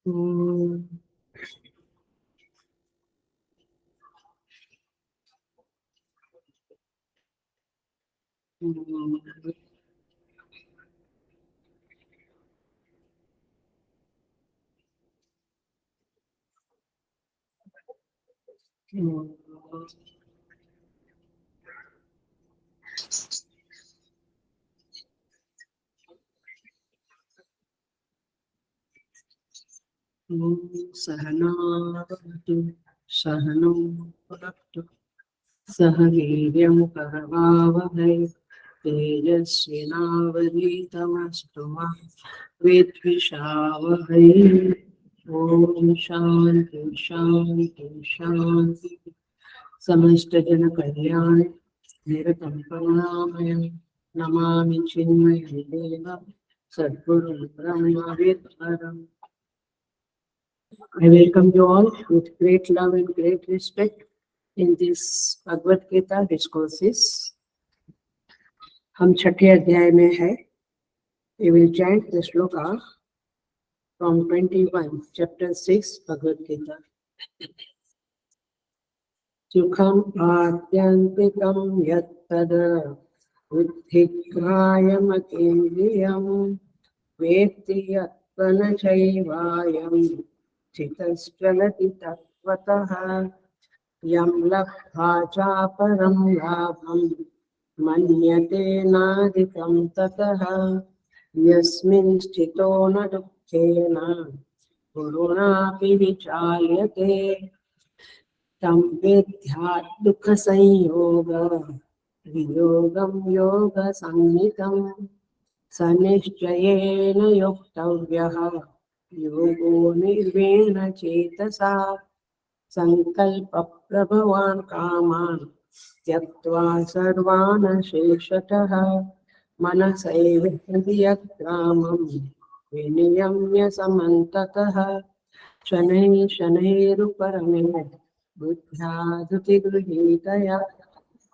हम्म, सहनावतु सहनौ भुनक्तु सह वीर्यं करवावहै तेजस्विनावधीतमस्तु मा विद्विषावहै। ॐ शान्ति शान्ति शान्ति। समस्त जन कल्याण निरतं करुणामयं नमामि चिन्मयं देवं सद्गुरुं ब्रह्मविद्वरम्। I welcome you all with great love and great respect in this Bhagavad Gita discourses. हम छठे अध्याय में है. We will chant the shloka from 21, chapter 6, Bhagavad Gita. सुखम आत्यंतिकम यत्तद बुद्धिग्राह्यमतीन्द्रियम् वेत्ति यत्त्वन चैवायम् स्थितश्चलति तत्त्वतः यं लब्ध्वा चापरं लाभं मन्यते नाधिकं ततः यस्मिन् स्थितो न दुःखेन गुरुणापि विचाल्यते तं विद्या दुःखसंयोग वियोगं योगसंज्ञितम् स निश्चयेन योक्तव्यः योगो निर्वेण चेतसा संकल्पप्रभवान् कामान् त्यक्त्वा सर्वान् शेषतः मनसैव हृदयग्रामं विनियम्य समन्ततः शनैः शनैरुपरमेण बुद्ध्या धृतिगृहीतया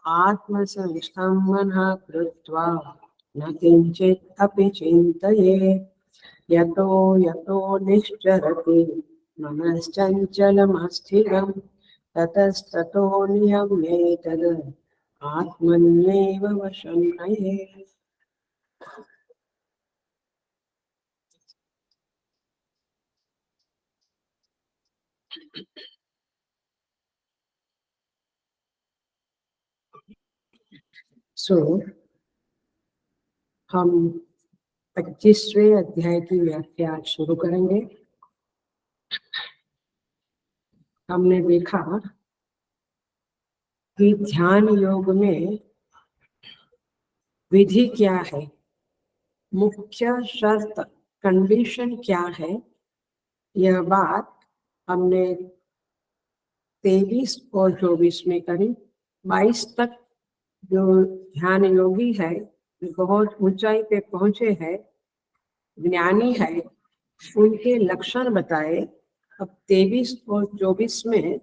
आत्मसंस्थं मनः कृत्वा न किञ्चित् अपि चिन्तयेत् यतो यतो निश्चरति मनश्चञ्चलमस्थिरं ततस्ततो नियम्येतद् आत्मन्येव वशं नयेत्. सो हम 25वें अध्याय की व्याख्या शुरू करेंगे. हमने देखा कि ध्यान योग में विधि क्या है, मुख्य शर्त कंडीशन क्या है. यह बात हमने 23 और 24 में करी. 22 तक जो ध्यान योगी है, बहुत ऊंचाई पे पहुंचे हैं, ज्ञानी है, उनके लक्षण बताए. अब 23 और 24 में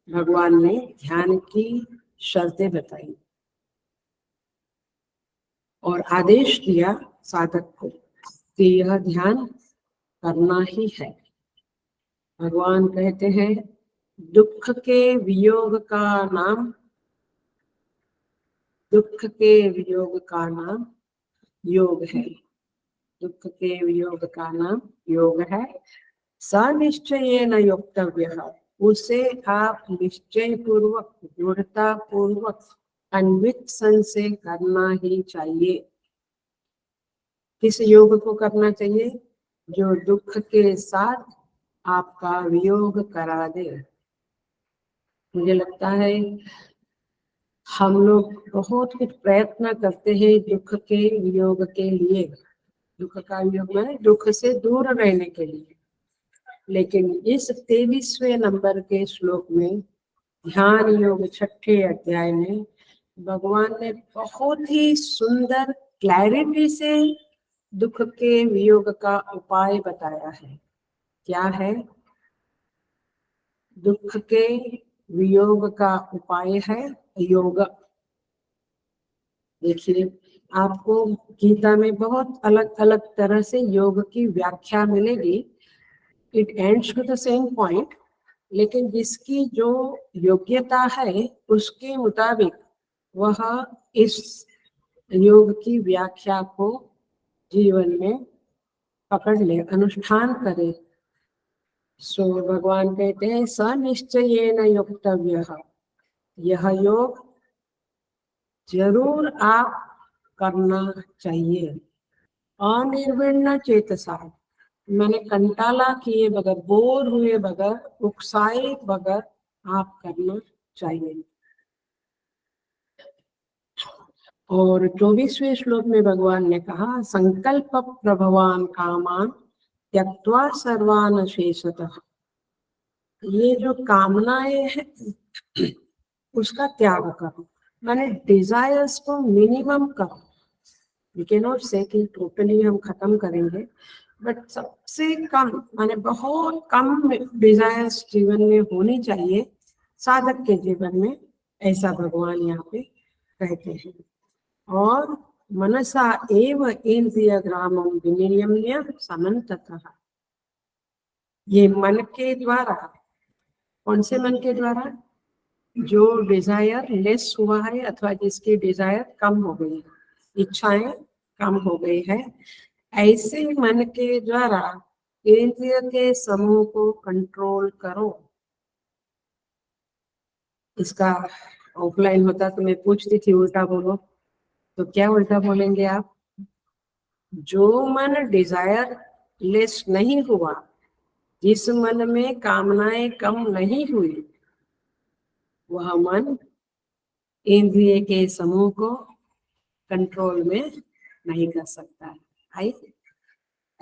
भगवान ने ध्यान की शर्तें बताई और आदेश दिया साधक को कि यह ध्यान करना ही है. भगवान कहते हैं दुख के वियोग का नाम योग है. दुख के वियोग का नाम योग है. सनिश्चयेन योक्तव्यः, उसे आप निश्चय पूर्वक, दृढ़ता पूर्वक, कन्विक्शन से करना ही चाहिए. किस योग को करना चाहिए? जो दुख के साथ आपका वियोग करा दे. मुझे लगता है हम लोग बहुत कुछ प्रयत्न करते हैं दुख के वियोग के लिए. दुख का वियोग में दुख से दूर रहने के लिए. लेकिन इस 23वें नंबर के श्लोक में ध्यान योग 6ठे अध्याय में भगवान ने बहुत ही सुंदर क्लैरिटी से दुख के वियोग का उपाय बताया है. क्या है? दुख के वियोग का उपाय है योग. देखिए, आपको गीता में बहुत अलग अलग तरह से योग की व्याख्या मिलेगी. It ends to the same point, लेकिन जिसकी जो योग्यता है उसके मुताबिक वह इस योग की व्याख्या को जीवन में पकड़ ले, अनुष्ठान करे। सो भगवान कहते हैं सनिश्चयेन योक्तव्यः, यह योग जरूर आप करना चाहिए। अनिर्विण्ण चेतसा, मैंने कंटाला किए बगैर, बोर हुए बगैर, उकसाए बगैर आप करना चाहिए। और 24वें श्लोक में भगवान ने कहा संकल्प प्रभवान कामान त्यक्त्वा सर्वान शेषतः, ये जो कामनाएं हैं उसका त्याग करो, माने डिजायर्स को मिनिमम करो। वी कैन नॉट से कि टोटली हम खत्म करेंगे, बट सबसे कम माने बहुत कम डिजायर्स जीवन में होनी चाहिए साधक के जीवन में, ऐसा भगवान यहाँ पे कहते हैं। और मनसा एव इंद्रिय ग्रामम विनियम्य समन्ततः, ये मन के द्वारा, कौन से मन के द्वारा, जो डिजायर लेस हुआ है अथवा जिसकी डिजायर कम हो गई है, इच्छाएं कम हो गई है, ऐसे मन के द्वारा इंद्रिय के समूह को कंट्रोल करो। इसका ऑफलाइन होता तो मैं पूछती थी उल्टा बोलो, तो क्या उल्टा बोलेंगे आप? जो मन डिजायर लेस नहीं हुआ, जिस मन में कामनाएं कम नहीं हुई, वह मन इंद्रिय के समूह को कंट्रोल में नहीं कर सकता है। आई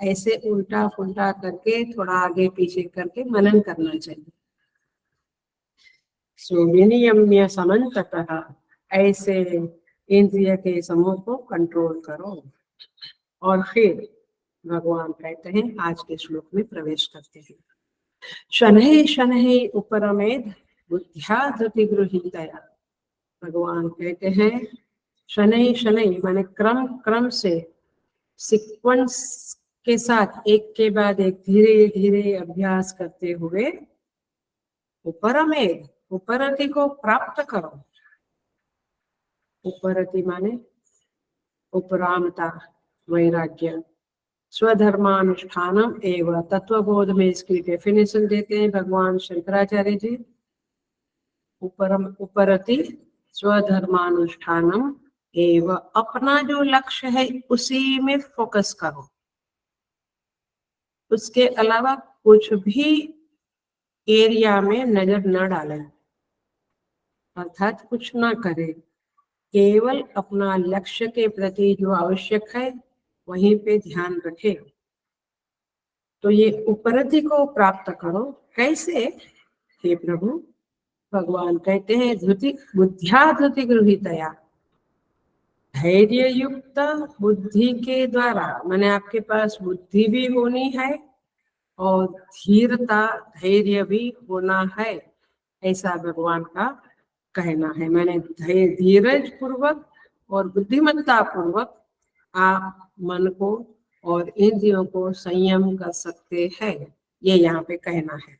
ऐसे उल्टा पुल्टा करके थोड़ा आगे पीछे करके मनन करना चाहिए। सो विनियम्य समन्ततः, ऐसे इंद्रिय के समूह को कंट्रोल करो। और फिर भगवान कहते हैं, आज के श्लोक में प्रवेश करते हैं। शनैः शनैः उपरमेद् बुद्ध्या धृति गृहीतया, भगवान कहते हैं शनैः शनैः माने क्रम क्रम से, सीक्वेंस के साथ एक के बाद एक धीरे धीरे अभ्यास करते हुए उपरमेद्, उपरति को प्राप्त करो। उपरति माने उपरामता, वैराग्य। स्वधर्मानुष्ठानम एवं तत्वबोध में इसकी डेफिनेशन देते हैं भगवान शंकराचार्य जी। उपरति स्वधर्मानुष्ठानम एवं, अपना जो लक्ष्य है उसी में फोकस करो, उसके अलावा कुछ भी एरिया में नजर न डालें, अर्थात कुछ ना करें, केवल अपना लक्ष्य के प्रति जो आवश्यक है वहीं पे ध्यान रखें। तो ये उपरति को प्राप्त करो। कैसे? हे प्रभु, भगवान कहते हैं धृति बुद्ध्या धृति गृहीतया, धैर्य युक्त बुद्धि के द्वारा, माने आपके पास बुद्धि भी होनी है और धीरता धैर्य भी होना है, ऐसा भगवान का कहना है। मैंने धीरज पूर्वक और बुद्धिमत्ता पूर्वक आप मन को और इंद्रियों को संयम कर सकते हैं, ये यहाँ पे कहना है।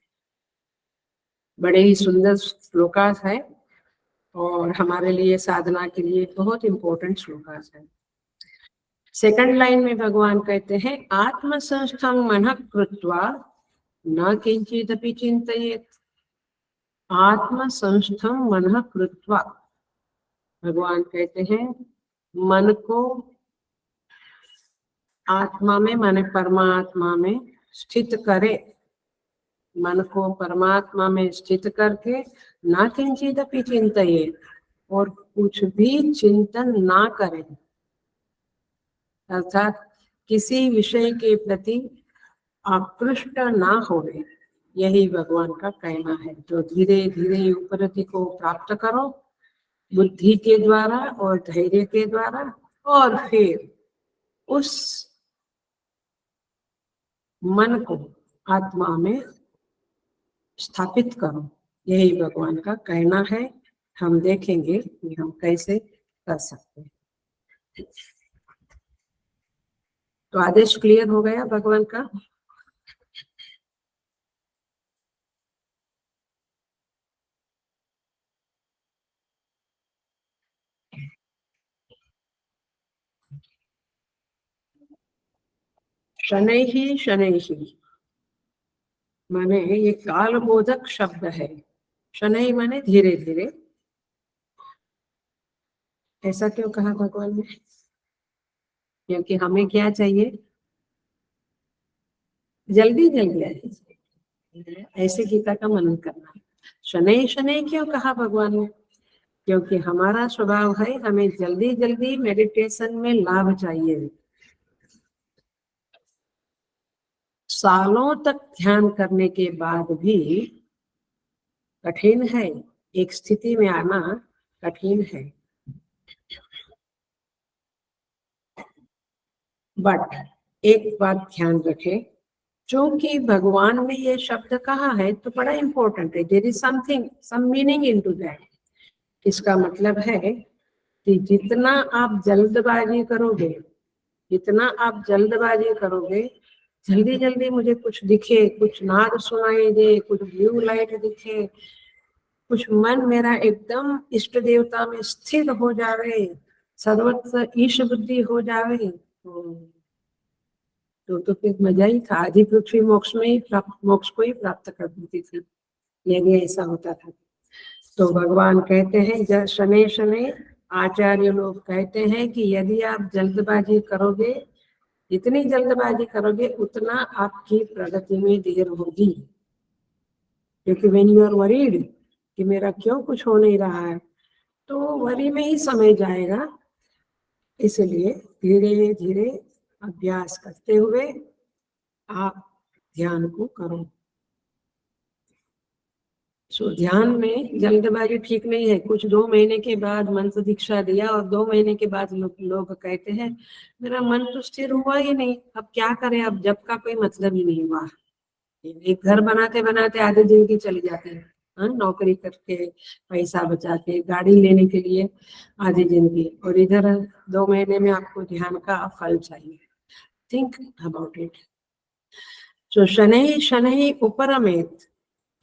बड़े ही सुंदर श्लोकास है और हमारे लिए साधना के लिए बहुत इंपॉर्टेंट श्लोकास है। सेकंड लाइन में भगवान कहते हैं आत्मसंस्थं मनः कृत्वा न किंचिदपि चिंतयेत्। आत्मसंस्थं मनः कृत्वा, भगवान कहते हैं मन को आत्मा में माने परमात्मा में स्थित करे, मन को परमात्मा में स्थित करके ना किंचिदपि चिंतये, और कुछ भी चिंतन ना करें, अर्थात किसी विषय के प्रति आकृष्ट ना होवे, यही भगवान का कहना है। तो धीरे धीरे उपरति को प्राप्त करो बुद्धि के द्वारा और धैर्य के द्वारा, और फिर उस मन को आत्मा में स्थापित करो, यही भगवान का कहना है। हम देखेंगे कि हम कैसे कर सकते हैं। तो आदेश क्लियर हो गया भगवान का। शनैः शनैः माने ये कालबोधक शब्द है। शनैः माने धीरे धीरे। ऐसा क्यों कहा भगवान ने? क्योंकि हमें क्या चाहिए? जल्दी जल्दी ऐसे गीता का मनन करना है। शनैः शनैः क्यों कहा भगवान ने? क्योंकि हमारा स्वभाव है हमें जल्दी जल्दी मेडिटेशन में लाभ चाहिए। सालों तक ध्यान करने के बाद भी कठिन है, एक स्थिति में आना कठिन है। बट एक बात ध्यान रखें, क्योंकि भगवान ने ये शब्द कहा है तो बड़ा इंपॉर्टेंट है। There is something, some meaning into that. इसका मतलब है कि जितना आप जल्दबाजी करोगे, जितना आप जल्दबाजी करोगे, जल्दी जल्दी मुझे कुछ दिखे, कुछ नाद सुनाई दे, कुछ ब्लू लाइट दिखे, कुछ मन मेरा एकदम इष्ट देवता में स्थिर हो जावे, सर्वत्र ईश बुद्धि हो जावे, तो फिर मजा ही था। आधी पृथ्वी मोक्ष में ही मोक्ष को ही प्राप्त कर देती थी यदि ऐसा होता था। तो भगवान कहते हैं, शनै शनै आचार्य लोग कहते हैं कि यदि आप जल्दबाजी करोगे, जितनी जल्दबाजी करोगे उतना आपकी प्रगति में देर होगी। क्योंकि व्हेन यू आर वरीड कि मेरा क्यों कुछ हो नहीं रहा है, तो वरी में ही समय जाएगा। इसलिए धीरे धीरे अभ्यास करते हुए आप ध्यान को करो। ध्यान में जल्दबाजी ठीक नहीं है। कुछ 2 महीने के बाद मंत्र दीक्षा दिया और 2 महीने के बाद लोग कहते हैं मेरा मन तो स्थिर हुआ ही नहीं, अब क्या करें, अब जब का कोई मतलब ही नहीं हुआ। एक घर बनाते बनाते आधी जिंदगी चली जाती है, नौकरी करके पैसा बचा के गाड़ी लेने के लिए आधी जिंदगी, और इधर 2 महीने में आपको ध्यान का फल चाहिए। Think about it. तो शनैः शनैः उपरमेत,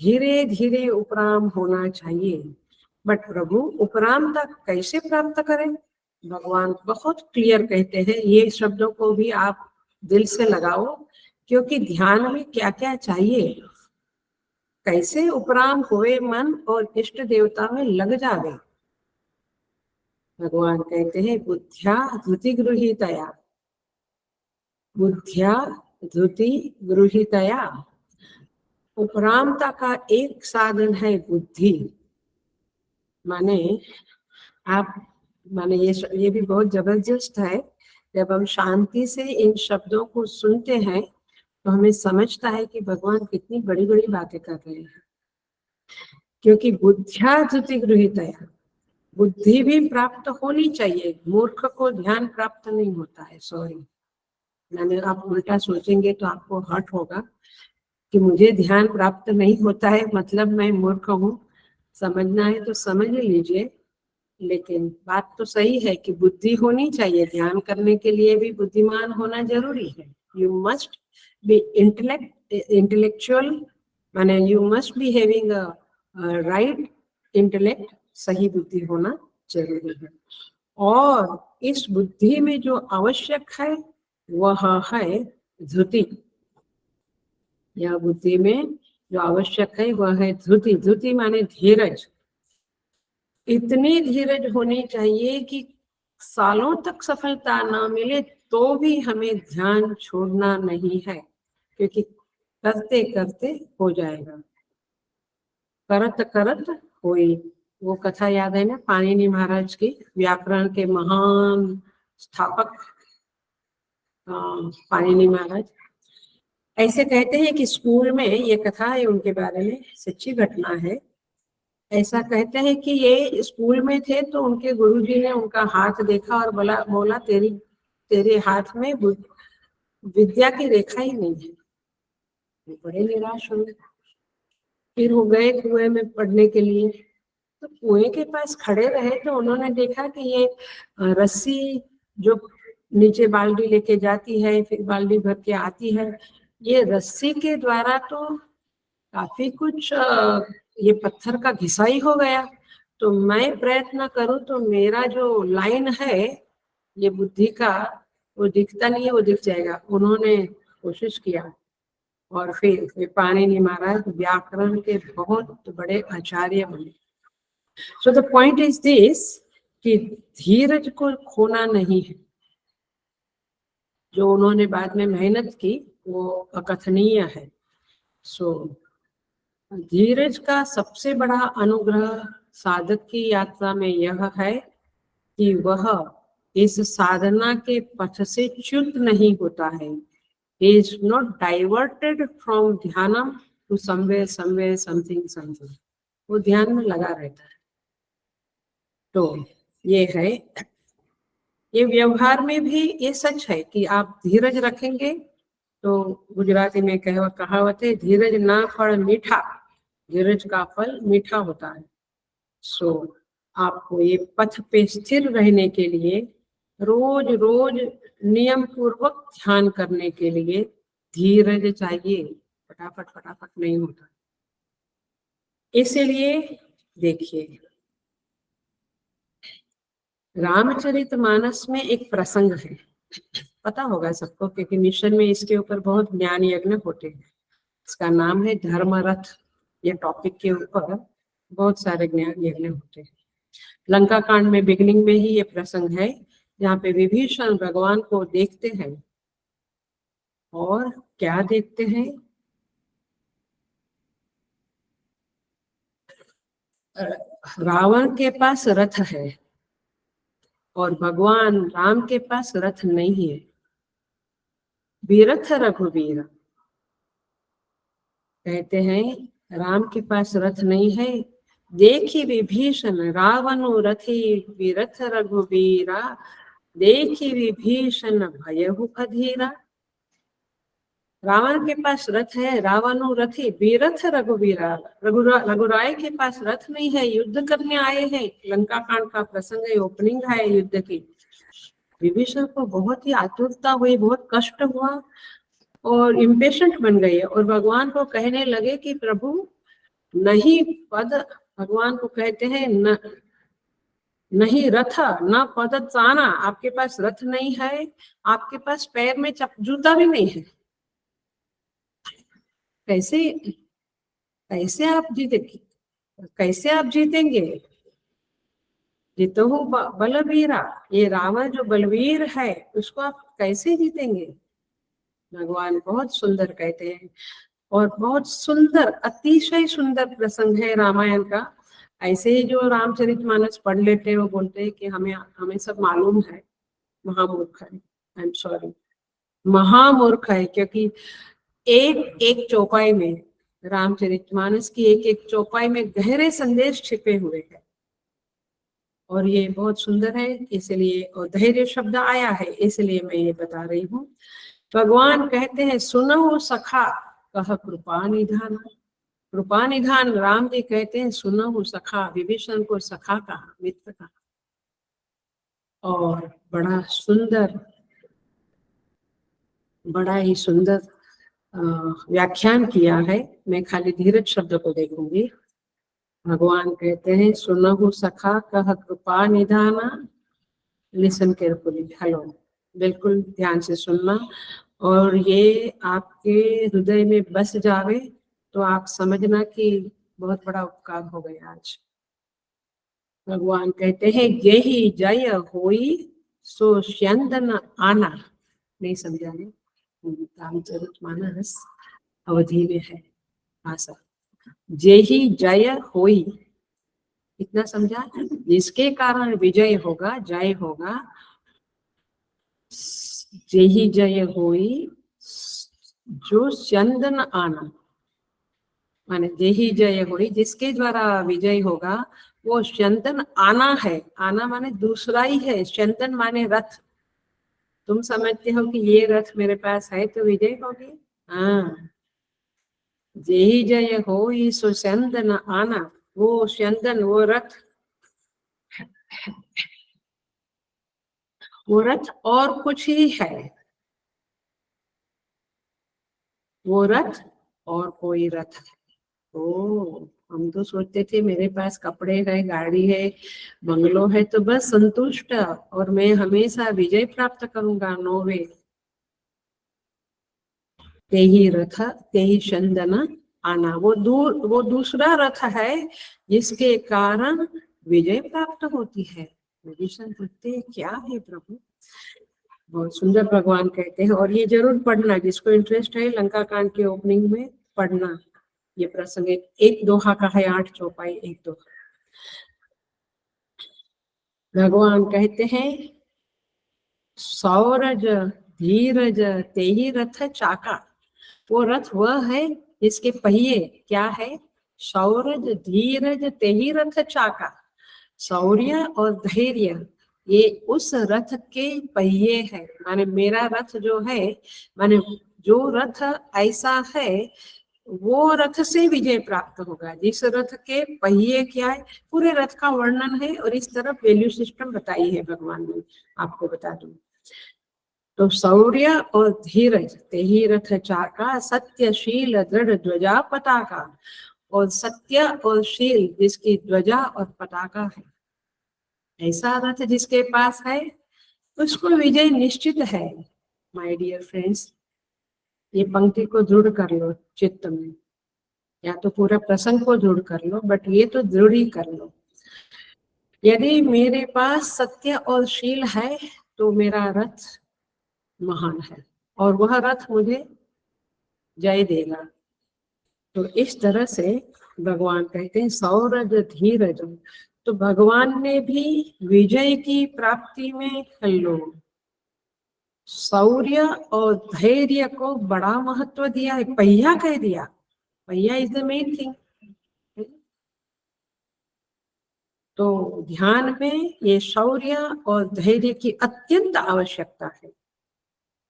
धीरे धीरे उपराम होना चाहिए। बट प्रभु उपराम तक कैसे प्राप्त करें? भगवान बहुत क्लियर कहते हैं, ये शब्दों को भी आप दिल से लगाओ, क्योंकि ध्यान में क्या क्या चाहिए, कैसे उपराम हुए मन और इष्ट देवता में लग जावे। भगवान कहते हैं बुद्ध्या धृति गृहीतया, बुद्ध्या धृति गृहीतया। उपरामता का एक साधन है बुद्धि। माने आप, माने ये भी बहुत जबरदस्त है। जब हम शांति से इन शब्दों को सुनते हैं तो हमें समझता है कि भगवान कितनी बड़ी बड़ी बातें कर रहे हैं। क्योंकि बुद्ध्या धृति गृहीतया, बुद्धि भी प्राप्त होनी चाहिए। मूर्ख को ध्यान प्राप्त नहीं होता है। सॉरी, मैंने, आप उल्टा सोचेंगे तो आपको हर्ट होगा कि मुझे ध्यान प्राप्त नहीं होता है मतलब मैं मूर्ख हूँ। समझना है तो समझ लीजिए, लेकिन बात तो सही है कि बुद्धि होनी चाहिए। ध्यान करने के लिए भी बुद्धिमान होना जरूरी है। यू मस्ट बी इंटेलेक्चुअल, माने you must be having a right intellect, सही बुद्धि होना जरूरी है। और इस बुद्धि में जो आवश्यक है वह है धृति। यह बुद्धि में जो आवश्यक है वह है धृति। धृति माने धीरज। इतनी धीरज होनी चाहिए कि सालों तक सफलता ना मिले तो भी हमें ध्यान छोड़ना नहीं है, क्योंकि करते करते हो जाएगा। करत करत होई, वो कथा याद है ना, पाणिनि महाराज की, व्याकरण के महान स्थापक पाणिनि महाराज। ऐसे कहते हैं कि स्कूल में, ये कथा है उनके बारे में, सच्ची घटना है। ऐसा कहते हैं कि ये स्कूल में थे तो उनके गुरुजी ने उनका हाथ देखा और बोला तेरे हाथ में विद्या की रेखा ही नहीं है। वो बड़े निराश हुए। फिर वो गए कुएं में पढ़ने के लिए। तो कुएं के पास खड़े रहे तो उन्होंने देखा कि ये रस्सी जो नीचे बाल्टी लेके जाती है फिर बाल्टी भर के आती है, ये रस्सी के द्वारा तो काफी कुछ ये पत्थर का घिसाई हो गया। तो मैं प्रयत्न करूं तो मेरा जो लाइन है ये बुद्धि का, वो दिखता नहीं है, वो दिख जाएगा। उन्होंने कोशिश किया और फिर पाणिनि महाराज व्याकरण के बहुत बड़े आचार्य बने। So the point is this कि धीरज को खोना नहीं है। जो उन्होंने बाद में मेहनत की वो अकथनीय है। सो धीरज का सबसे बड़ा अनुग्रह साधक की यात्रा में यह है कि वह इस साधना के पथ से च्युत नहीं होता है। He is not diverted from ध्यानम to somewhere something। वो ध्यान में लगा रहता है। तो ये है, ये व्यवहार में भी ये सच है कि आप धीरज रखेंगे तो गुजराती में कहावत है, धीरज ना फल मीठा, धीरज का फल मीठा होता है। सो आपको ये पथ पे स्थिर रहने के लिए रोज रोज नियम पूर्वक ध्यान करने के लिए धीरज चाहिए। फटाफट नहीं होता। इसलिए देखिए, रामचरितमानस में एक प्रसंग है, पता होगा सबको, क्योंकि मिशन में इसके ऊपर बहुत ज्ञान यज्ञ होते हैं। इसका नाम है धर्मरथ। ये टॉपिक के ऊपर बहुत सारे ज्ञान यज्ञ होते हैं। लंका कांड में बिगनिंग में ही ये प्रसंग है, जहाँ पे विभीषण भगवान को देखते हैं और क्या देखते हैं, रावण के पास रथ है और भगवान राम के पास रथ नहीं है। बीरथ रघुवीर कहते हैं राम के पास रथ नहीं है। देखी विभीषण रावण रथी बीरथ रघुवीरा, देखी विभीषण भयहु अधीरा। रावण के पास रथ है, रावण रथी, बीरथ रघुवीरा, रघुराय के पास रथ नहीं है, युद्ध करने आए हैं। लंका कांड का प्रसंग है, ओपनिंग है युद्ध की। विभीषण को बहुत ही आतुरता हुई, बहुत कष्ट हुआ और इम्पेशेंट बन गए और भगवान को कहने लगे कि प्रभु नहीं पद, भगवान को कहते हैं न, नहीं रथ न पद चाना, आपके पास रथ नहीं है, आपके पास पैर में जूता भी नहीं है। कैसे कैसे आप जीतेंगे, कैसे आप जीतेंगे? जीतो हो बलवीरा, ये रावण जो बलवीर है उसको आप कैसे जीतेंगे? भगवान बहुत सुंदर कहते हैं और बहुत सुंदर, अतिशय सुंदर प्रसंग है रामायण का। ऐसे ही जो रामचरितमानस पढ़ लेते हैं वो बोलते हैं कि हमें सब मालूम है। महामूर्ख है, आई एम सॉरी, महामूर्ख है, क्योंकि एक एक चौपाई में, रामचरितमानस की एक एक चौपाई में गहरे संदेश छिपे हुए हैं और ये बहुत सुंदर है। इसलिए, और धैर्य शब्द आया है इसलिए मैं ये बता रही हूँ। भगवान कहते हैं सुनो सखा कह कृपा निधान। कृपा निधान राम जी कहते हैं सुनो सखा, विभीषण को सखा कहा, मित्र कहा। और बड़ा सुंदर, बड़ा ही सुंदर व्याख्यान किया है। मैं खाली धीरज शब्द को देखूंगी। भगवान कहते हैं सुनहु सखा कह कृपा निधाना, लिसन केयरफुली, हेलो, बिल्कुल ध्यान से सुनना और ये आपके हृदय में बस जावे तो आप समझना कि बहुत बड़ा उपकार हो गया आज। भगवान कहते हैं यही जय होई सो स्यंदन आना। नहीं समझा नहीं, रामचरितमानस अवधि में है भाषा। जेहि जय होई, इतना समझा, जिसके कारण विजय होगा, जय होगा। जेहि जय होई जो चंदन आना, माने जेहि जय होई, जिसके द्वारा विजय होगा वो चंदन आना है। आना माने दूसरा ही है, चंदन माने रथ। तुम समझते हो कि ये रथ मेरे पास है तो विजय होगी? हाँ, जेहि जय होई सो चंदन आना, वो चंदन, वो रथ, वो रथ और कुछ ही है। वो रथ और कोई रथ है। ओ, हम तो सोचते थे मेरे पास कपड़े है, गाड़ी है, बंगलो है तो बस संतुष्ट और मैं हमेशा विजय प्राप्त करूंगा। नो वे। ते ही रथ ते ही चंदन आना, वो दूसरा रथ है जिसके कारण विजय प्राप्त होती है। विभीषण पूछते हैं क्या है प्रभु, बहुत सुंदर भगवान कहते हैं। और ये जरूर पढ़ना, जिसको इंटरेस्ट है लंका कांड के ओपनिंग में पढ़ना। ये प्रसंग एक दोहा का है, 8 चौपाई एक दोहा। भगवान कहते हैं सौरज धीरज ते ही रथ चाका, वो रथ वह है जिसके पहिए क्या है, सौरज धीरज ते ही रथ चाका। शौर्य और धैर्य ये उस रथ के पहिए है। माने मेरा रथ जो है, माने जो रथ ऐसा है वो रथ से विजय प्राप्त होगा। जिस रथ के पहिए क्या है, पूरे रथ का वर्णन है और इस तरफ वैल्यू सिस्टम बताई है भगवान ने, आपको बता दूं। तो शौर्य और धीरज ते ही रथ चाका, सत्यशील दृढ़ ध्वजा पताका, और सत्य और शील जिसकी ध्वजा और पताका है, ऐसा रथ जिसके पास है उसको विजय निश्चित है। माय डियर फ्रेंड्स, ये पंक्ति को दृढ़ कर लो चित्त में, या तो पूरा प्रसंग को दृढ़ कर लो, बट ये तो दृढ़ ही कर लो। यदि मेरे पास सत्य और शील है तो मेरा रथ महान है और वह रथ मुझे जय देगा। तो इस तरह से भगवान कहते हैं सौरज धीरज। तो भगवान ने भी विजय की प्राप्ति में शौर्य और धैर्य को बड़ा महत्व दिया है। पहिया कह दिया, पहिया इज द मेन थिंग। तो ध्यान में ये शौर्य और धैर्य की अत्यंत आवश्यकता है।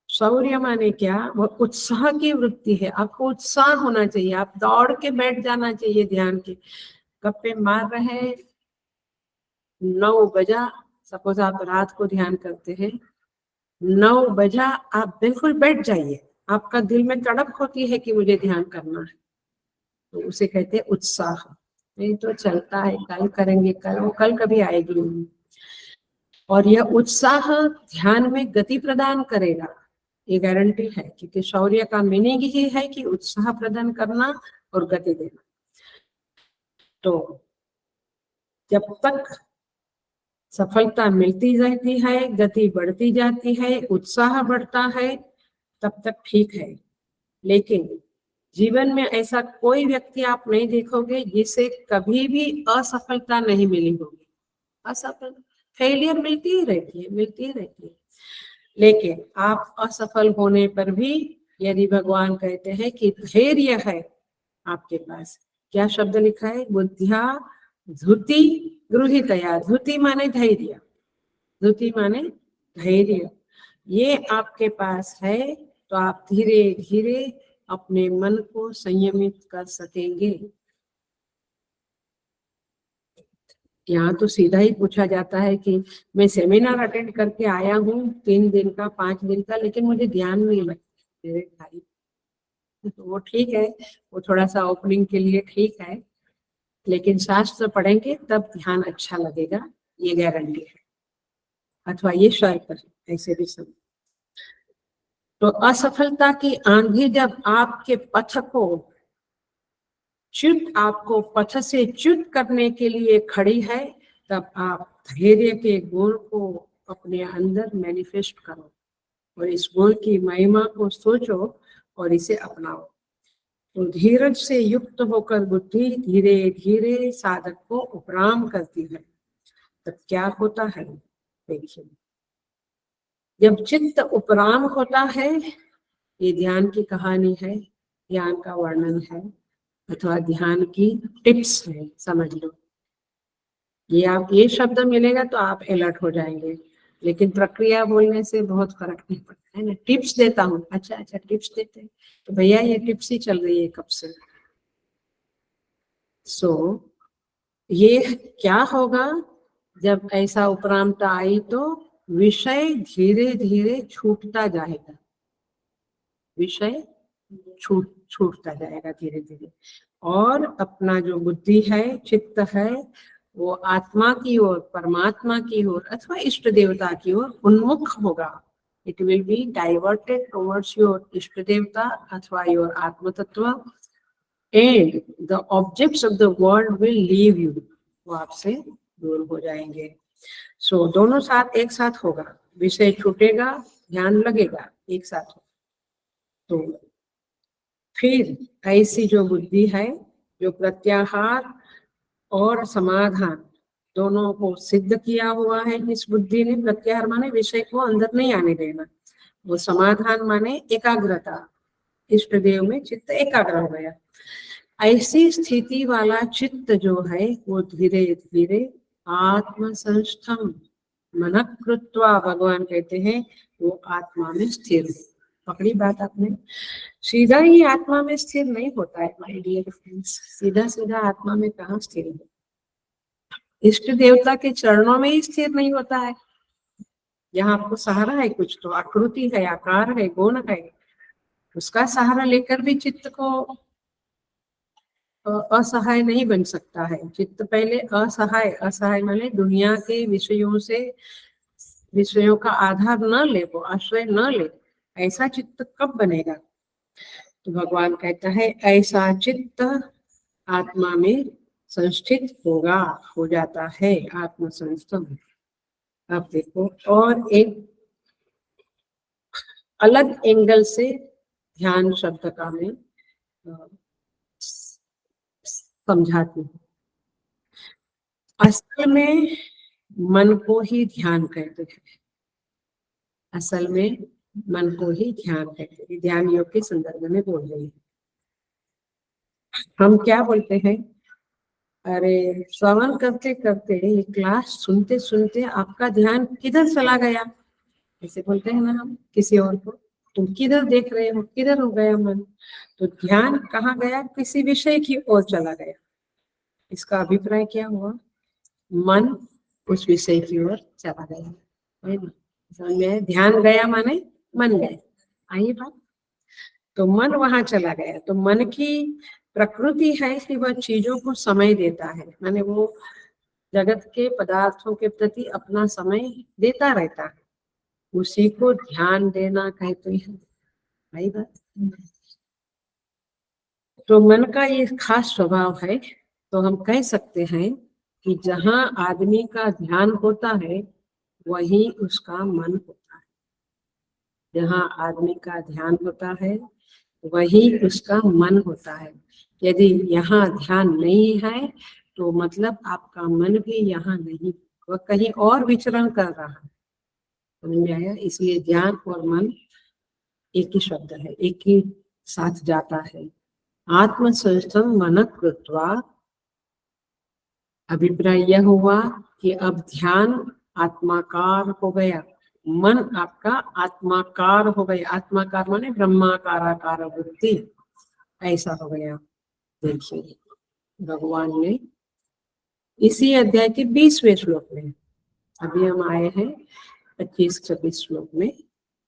शौर्य माने क्या, वो उत्साह की वृत्ति है। आपको उत्साह होना चाहिए, आप दौड़ के बैठ जाना चाहिए ध्यान के। गप्पे मार रहे, 9 बजा, सपोज आप रात को ध्यान करते हैं, 9 बजा आप बिल्कुल बैठ जाइए। आपका दिल में तड़प होती है कि मुझे ध्यान करना है, तो उसे कहते हैं उत्साह। नहीं तो चलता है, कल करेंगे, कल, वो कल कभी आएगी नहीं। और यह उत्साह ध्यान में गति प्रदान करेगा, ये गारंटी है, क्योंकि शौर्य का मीनिंग ही है कि उत्साह प्रदान करना और गति देना। तो जब तक सफलता मिलती जाती है, गति बढ़ती जाती है, उत्साह बढ़ता है, तब तक ठीक है। लेकिन जीवन में ऐसा कोई व्यक्ति आप नहीं देखोगे जिसे कभी भी असफलता नहीं मिली होगी। असफल फेलियर मिलती ही रहती है, मिलती ही रहती है। लेकिन आप असफल होने पर भी यदि भगवान कहते हैं कि धैर्य है आपके पास, क्या शब्द लिखा है, बुद्धिया धुति गृहीतया। धुति माने धैर्य, धुति माने धैर्य, ये आपके पास है तो आप धीरे धीरे अपने मन को संयमित कर सकेंगे। यहाँ तो सीधा ही पूछा जाता है कि मैं सेमिनार अटेंड करके आया हूँ 3 दिन का 5 दिन का, लेकिन मुझे ध्यान नहीं लगता मेरे भाई। तो वो ठीक है, वो थोड़ा सा ओपनिंग के लिए ठीक है, लेकिन शास्त्र पढ़ेंगे तब ध्यान अच्छा लगेगा, ये गारंटी है, अथवा ये शर्त है, ऐसे भी सब। तो असफलता की आंधी जब आपके पथ को आपको पथ से च्युत करने के लिए खड़ी है, तब आप धैर्य के गुण को अपने अंदर मैनिफेस्ट करो और इस गुण की महिमा को सोचो और इसे अपनाओ। तो धीरज से युक्त होकर बुद्धि धीरे धीरे साधक को उपराम करती है। तब क्या होता है, देखिए, जब चित्त उपराम होता है, ये ध्यान की कहानी है, ध्यान का वर्णन है, अथवा ध्यान की टिप्स है, समझ लो। ये आप ये शब्द मिलेगा तो आप अलर्ट हो जाएंगे, लेकिन प्रक्रिया बोलने से बहुत फर्क नहीं पड़ता है ना। टिप्स देता हूँ, अच्छा अच्छा टिप्स देते हैं, तो भैया ये टिप्स ही चल रही है कब से। सो ये क्या होगा, जब ऐसा उपरामता आई तो विषय धीरे धीरे छूटता जाएगा, विषय छूटता जाएगा धीरे धीरे, और अपना जो बुद्धि है, चित्त है, वो आत्मा की ओर, परमात्मा की ओर अथवा इष्ट देवता की ओर उन्मुख होगा। it will be diverted towards your इष्ट देवता अथवा your आत्म तत्व, and the objects of the world will leave you, वो आपसे दूर हो जाएंगे। सो दोनों साथ एक साथ होगा, विषय छूटेगा, ध्यान लगेगा, एक साथ होगा। तो फिर ऐसी जो बुद्धि है जो प्रत्याहार और समाधान दोनों को सिद्ध किया हुआ है, इस बुद्धि ने, प्रत्याहार माने विषय को अंदर नहीं आने देना, वो समाधान माने एकाग्रता, इष्ट देव में चित्त एकाग्र हो गया। ऐसी स्थिति वाला चित्त जो है वो धीरे धीरे आत्मसंस्थम मन कृत्वा, भगवान कहते हैं वो आत्मा में स्थिर। पकड़ी बात आपने, सीधा ही आत्मा में स्थिर नहीं होता है माय डियर फ्रेंड्स, सीधा सीधा आत्मा में कहाँ स्थिर है, इष्ट देवता के चरणों में ही स्थिर नहीं होता है। यहाँ आपको सहारा है, कुछ तो आकृति है, आकार है, गुण है, उसका सहारा लेकर भी चित्त को असहाय नहीं बन सकता है। चित्त पहले असहाय, असहाय माने दुनिया के विषयों से, विषयों का आधार न ले, वो आश्रय न ले, ऐसा चित्त कब बनेगा? तो भगवान कहता है ऐसा चित्त आत्मा में संस्थित होगा, हो जाता है आत्म संस्थम। अब देखो और एक अलग एंगल से ध्यान शब्द का मैं समझाती हूँ। असल में मन को ही ध्यान कहते हैं, असल में मन को ही ध्यान कहते हैं, ध्यान योग के संदर्भ में बोल रही है। हम क्या बोलते हैं, अरे श्रवण करते करते, क्लास सुनते सुनते आपका ध्यान किधर चला गया, ऐसे बोलते हैं ना हम किसी और को, तुम किधर देख रहे हो, किधर हो गया मन? तो ध्यान कहाँ गया? किसी विषय की ओर चला गया। इसका अभिप्राय क्या हुआ? मन उस विषय की ओर चला गया, है ना? समझ में? ध्यान गया माने मन गए, आइए बात। तो मन वहां चला गया, तो मन की प्रकृति है कि वह चीजों को समय देता है, माने वो जगत के पदार्थों के प्रति अपना समय देता रहता है, उसी को ध्यान देना कहते हैं, भाई बात। तो मन का ये खास स्वभाव है, तो हम कह सकते हैं कि जहाँ आदमी का ध्यान होता है वहीं उसका मन होता है, जहाँ आदमी का ध्यान होता है वही उसका मन होता है। यदि यहाँ ध्यान नहीं है तो मतलब आपका मन भी यहाँ नहीं, वह कहीं और विचरण कर रहा है, समझ में आया? इसलिए ध्यान और मन एक ही शब्द है, एक ही साथ जाता है। आत्मसंस्थम मन कृत्वा, अभिप्राय यह हुआ कि अब ध्यान आत्माकार हो गया, मन आपका आत्माकार हो गया, आत्माकार माने ब्रह्माकाराकार वृत्ति, ऐसा हो गया। देखिए भगवान ने इसी अध्याय के 20वें श्लोक में, अभी हम आए हैं 25-26 श्लोक में,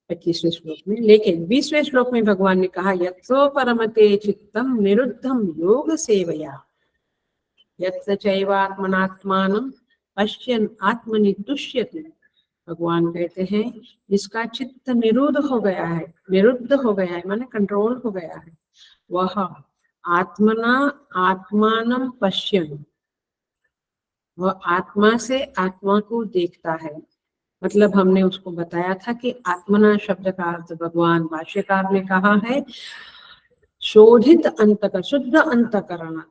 25वें श्लोक में, लेकिन 20वें श्लोक में भगवान ने कहा यत्सो परमते चित्तम निरुद्धम योग सेवया, यत्र चैवात्मनात्मानं पश्यन् आत्मनि तुष्यति। भगवान कहते हैं जिसका चित्त निरुद्ध हो गया है, निरुद्ध हो गया है माने कंट्रोल हो गया है, वह आत्मना आत्मानं पश्यन्, वह आत्मा से आत्मा को देखता है। मतलब हमने उसको बताया था कि आत्मना शब्द का अर्थ भगवान भाष्यकार ने कहा है शोधित अंतकर, शुद्ध अंतकरण,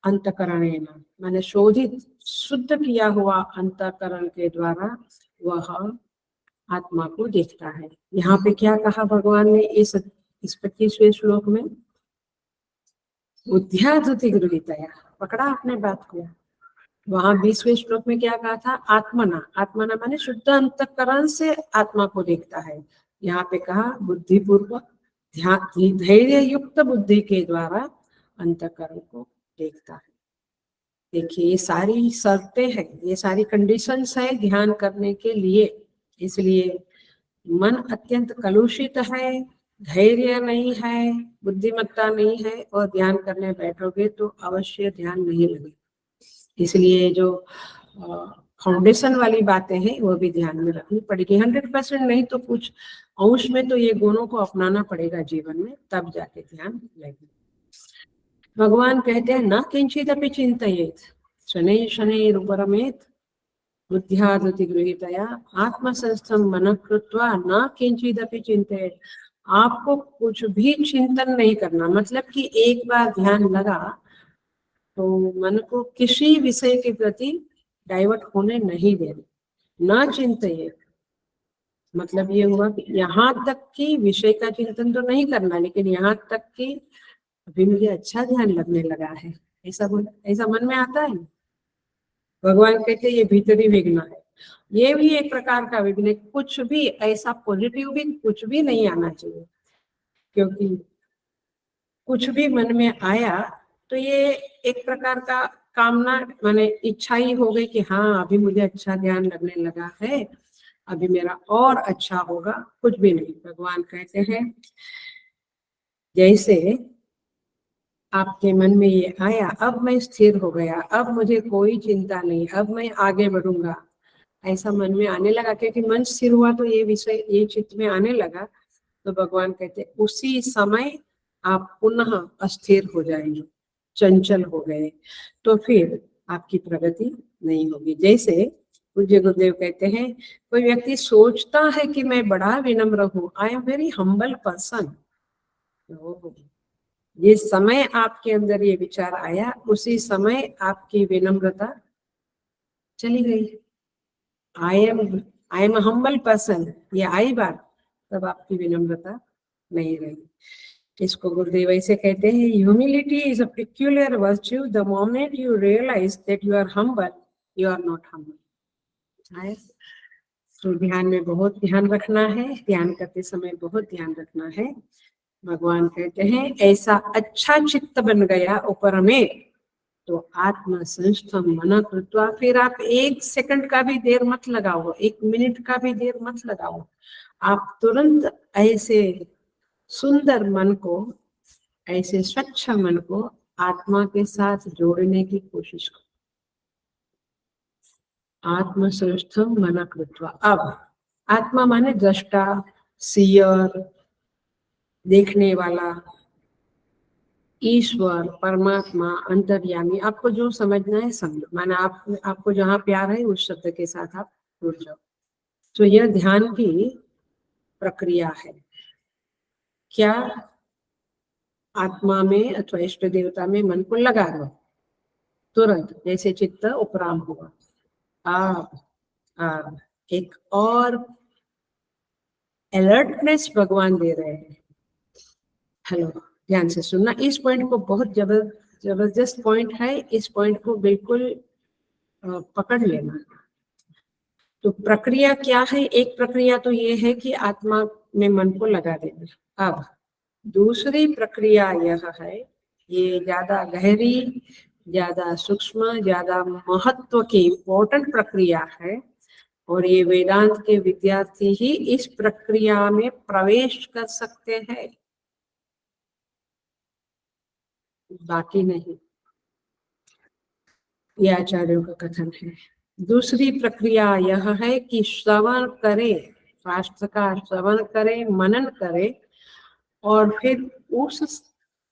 अंतकरणेन माने शोधित, शुद्ध किया हुआ अंतकरण के द्वारा वह आत्मा को देखता है। यहाँ पे क्या कहा भगवान ने इस 25वें श्लोक में? बुद्ध्याधुति गृहीतया, पकड़ा आपने बात को। वहां 20वें श्लोक में क्या कहा था? आत्मना, आत्मना माने शुद्ध अंतकरण से आत्मा को देखता है। यहाँ पे कहा बुद्धिपूर्वक, ध्यान, धैर्य युक्त बुद्धि के द्वारा अंतकरण को देखता है। देखिए ये सारी शर्तें हैं, ये सारी कंडीशंस है ध्यान करने के लिए। इसलिए मन अत्यंत कलुषित है, धैर्य नहीं है, बुद्धिमत्ता नहीं है, और ध्यान करने बैठोगे तो अवश्य ध्यान नहीं लगेगा। इसलिए जो फाउंडेशन वाली बातें हैं वो भी ध्यान में रखनी पड़ेगी। 100% नहीं तो कुछ अंश में तो ये गुणों को अपनाना पड़ेगा जीवन में, तब जाके ध्यान लगेगा। भगवान कहते हैं न किंचिदपि चिंतयेत शनैः शनैः उपरमेत बुद्ध्या धृति गृहीतया आत्मसंस्थं मनः कृत्वा न किंचिदपि चिंतयेत। आपको कुछ भी चिंतन नहीं करना, मतलब कि एक बार ध्यान लगा तो मन को किसी विषय के प्रति डाइवर्ट होने नहीं देना। न चिंतयेत मतलब ये हुआ कि यहाँ तक कि विषय का चिंतन तो नहीं करना, लेकिन यहाँ तक कि अभी मुझे अच्छा ध्यान लगने लगा है, ऐसा मन में आता है। भगवान कहते हैं ये भीतरी विघ्न है, ये भी एक प्रकार का विघ्न है। कुछ भी ऐसा पॉजिटिव भी कुछ भी नहीं आना चाहिए, क्योंकि कुछ भी मन में आया तो ये एक प्रकार का कामना माने इच्छा ही हो गई कि हाँ अभी मुझे अच्छा ध्यान लगने लगा है, अभी मेरा और अच्छा होगा। कुछ भी नहीं। भगवान कहते हैं जैसे आपके मन में ये आया, अब मैं स्थिर हो गया, अब मुझे कोई चिंता नहीं, अब मैं आगे बढ़ूंगा, ऐसा मन में आने लगा, क्योंकि मन स्थिर हुआ तो ये विषय ये चित्त में आने लगा, तो भगवान कहते उसी समय आप पुनः अस्थिर हो जाएंगे, चंचल हो गए, तो फिर आपकी प्रगति नहीं होगी। जैसे पूज्य गुरुदेव कहते हैं कोई व्यक्ति सोचता है कि मैं बड़ा विनम्र हूँ, I am very humble person, ये समय आपके अंदर ये विचार आया, उसी समय आपकी विनम्रता चली गई। आई एम हम्बल पर्सन ये आई बात, तब आपकी विनम्रता नहीं रही। इसको गुरुदेव ऐसे कहते हैं humility is a peculiar virtue the moment you realise that you are humble you are not humble. तो ध्यान में बहुत ध्यान रखना है, ध्यान करते समय बहुत ध्यान रखना है। भगवान कहते हैं ऐसा अच्छा चित्त बन गया ऊपर में तो आत्म संस्थम मन कृत्वा, फिर आप 1 सेकंड का भी देर मत लगाओ, 1 मिनट का भी देर मत लगाओ, आप तुरंत ऐसे सुंदर मन को, ऐसे स्वच्छ मन को आत्मा के साथ जोड़ने की कोशिश करो। आत्म संस्थम मन कृत्वा। अब आत्मा माने दृष्टा, सीयर, देखने वाला, ईश्वर, परमात्मा, अंतर्यामी, आपको जो समझना है समझो, माने आपको जहाँ प्यार है उस शब्द के साथ आप जुड़ जाओ। तो यह ध्यान की प्रक्रिया है। क्या आत्मा में अथवा इष्ट देवता में मन को लगा दो, तुरंत जैसे चित्त उपराम हुआ। आप एक और अलर्टनेस भगवान दे रहे हैं। हेलो, ध्यान से सुनना, इस पॉइंट को बहुत जबरदस्त पॉइंट है, इस पॉइंट को बिल्कुल पकड़ लेना। तो प्रक्रिया क्या है? एक प्रक्रिया तो ये है कि आत्मा में मन को लगा देना। अब दूसरी प्रक्रिया यह है, ये ज्यादा गहरी, ज्यादा सूक्ष्म, ज्यादा महत्व की इम्पोर्टेंट प्रक्रिया है, और ये वेदांत के विद्यार्थी ही इस प्रक्रिया में प्रवेश कर सकते हैं, बाकी नहीं। ये आचार्यों का कथन है। दूसरी प्रक्रिया यह है कि श्रवण करे, शास्त्र का श्रवण करे, मनन करे, और फिर उस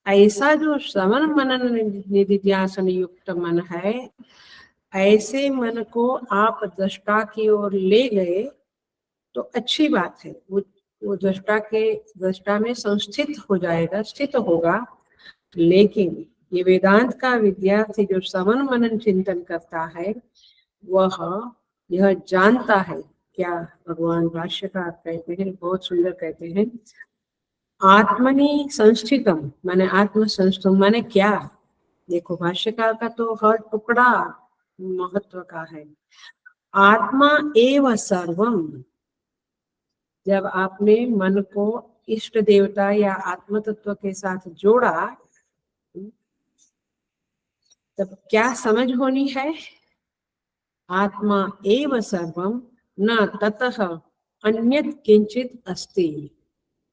ऐसा जो श्रवण मनन निधिध्यासन युक्त मन है, ऐसे मन को आप दृष्टा की ओर ले गए तो अच्छी बात है, वो दृष्टा में संस्थित हो जाएगा, स्थित होगा। लेकिन ये वेदांत का विद्यार्थी जो श्रवण मनन चिंतन करता है, वह यह जानता है, क्या भगवान भाष्यकार कहते हैं, बहुत सुंदर कहते हैं, आत्मनि संस्थितम माने आत्म संस्थम माने क्या? देखो भाष्यकार का तो हर टुकड़ा महत्व का है। आत्मा एव सर्वम, जब आपने मन को इष्ट देवता या आत्म तत्व के साथ जोड़ा, तब क्या समझ होनी है? आत्मा एव सर्वम न ततः अन्यत् किंचित अस्ति।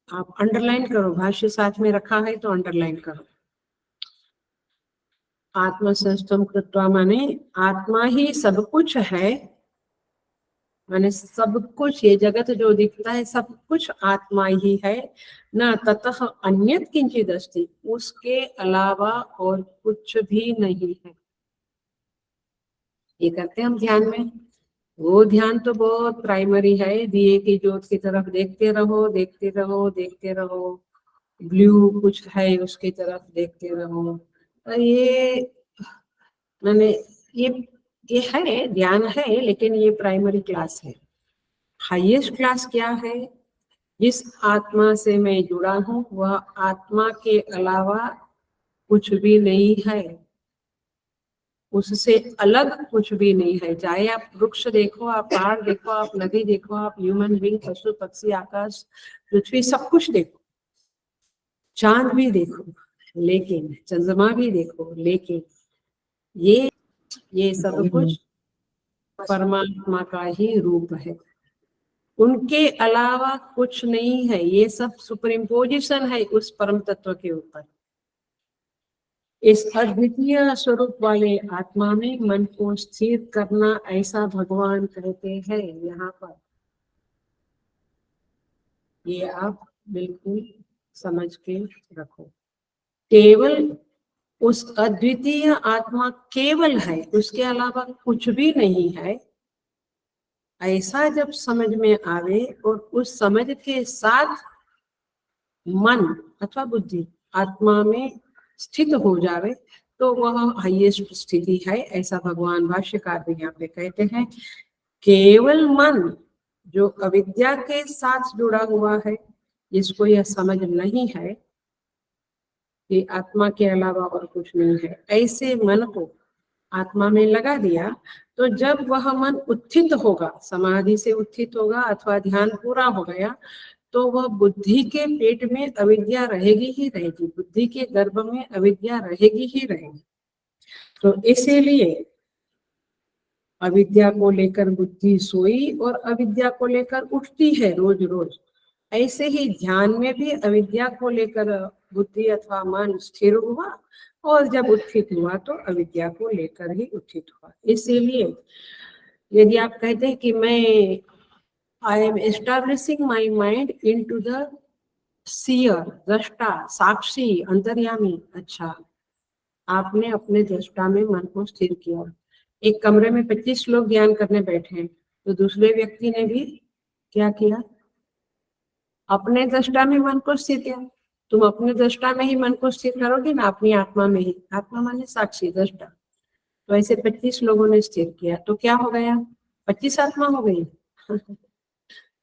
आप अंडरलाइन करो, भाष्य साथ में रखा है तो अंडरलाइन करो। आत्म संस्थम कृत्वा माने आत्मा ही सब कुछ है, माने सब कुछ, ये जगत जो दिखता है सब कुछ आत्मा ही है, न ततः अन्यत किंचित अस्ति, उसके अलावा और कुछ भी नहीं है। ये करते हैं हम ध्यान में। वो ध्यान तो बहुत प्राइमरी है, दिए की ज्योत की तरफ देखते रहो, देखते रहो, देखते रहो, ब्लू कुछ है उसकी तरफ देखते रहो। तो ये मैंने ये है, ध्यान है, लेकिन ये प्राइमरी क्लास है। हाईएस्ट क्लास क्या है? जिस आत्मा से मैं जुड़ा हूँ वह आत्मा के अलावा कुछ भी नहीं है, उससे अलग कुछ भी नहीं है। चाहे आप वृक्ष देखो, आप पहाड़ देखो, आप नदी देखो, आप ह्यूमन बींग, पशु पक्षी, आकाश, पृथ्वी, सब कुछ देखो, चांद भी देखो, लेकिन चंद्रमा भी देखो, लेकिन ये सब कुछ परमात्मा का ही रूप है, उनके अलावा कुछ नहीं है। ये सब सुपरइम्पोजिशन है उस परम तत्व के ऊपर। इस अद्वितीय स्वरूप वाले आत्मा में मन को स्थिर करना, ऐसा भगवान कहते हैं यहाँ पर। ये आप बिल्कुल समझ के रखो। केवल उस अद्वितीय आत्मा केवल है, उसके अलावा कुछ भी नहीं है, ऐसा जब समझ में आवे और उस समझ के साथ मन अथवा बुद्धि आत्मा में स्थित हो जावे तो वह हाईएस्ट स्थिति है, ऐसा भगवान भाष्यकार भी यहाँ पे कहते हैं। केवल मन जो अविद्या के साथ जुड़ा हुआ है, जिसको यह समझ नहीं है कि आत्मा के अलावा और कुछ नहीं है, ऐसे मन को आत्मा में लगा दिया तो जब वह मन उत्थित होगा, समाधि से उत्थित होगा अथवा ध्यान पूरा हो गया, तो वह बुद्धि के पेट में अविद्या रहेगी ही रहेगी, बुद्धि के गर्भ में अविद्या रहेगी ही रहेगी। तो इसीलिए अविद्या को लेकर बुद्धि सोई और अविद्या को लेकर उठती है रोज रोज। ऐसे ही ध्यान में भी अविद्या को लेकर बुद्धि अथवा मन स्थिर हुआ और जब उत्थित हुआ तो अविद्या को लेकर ही उत्थित हुआ। इसीलिए यदि आप कहते हैं कि मैं I am establishing my mind into the seer, दृष्टा, साक्षी, अंतर्यामी। अच्छा, आपने अपने दृष्टा में मन को स्थिर किया। एक कमरे में 25 लोग ध्यान करने बैठे हैं, तो दूसरे व्यक्ति ने भी क्या किया? अपने दृष्टा में मन को स्थिर किया। तुम अपने दृष्टा में ही मन को स्थिर करोगे ना, अपनी आत्मा में ही। आत्मा माने साक्षी, दृष्टा। तो ऐसे 25 लोगों ने स्थिर किया तो क्या हो गया? 25 आत्मा हो गई।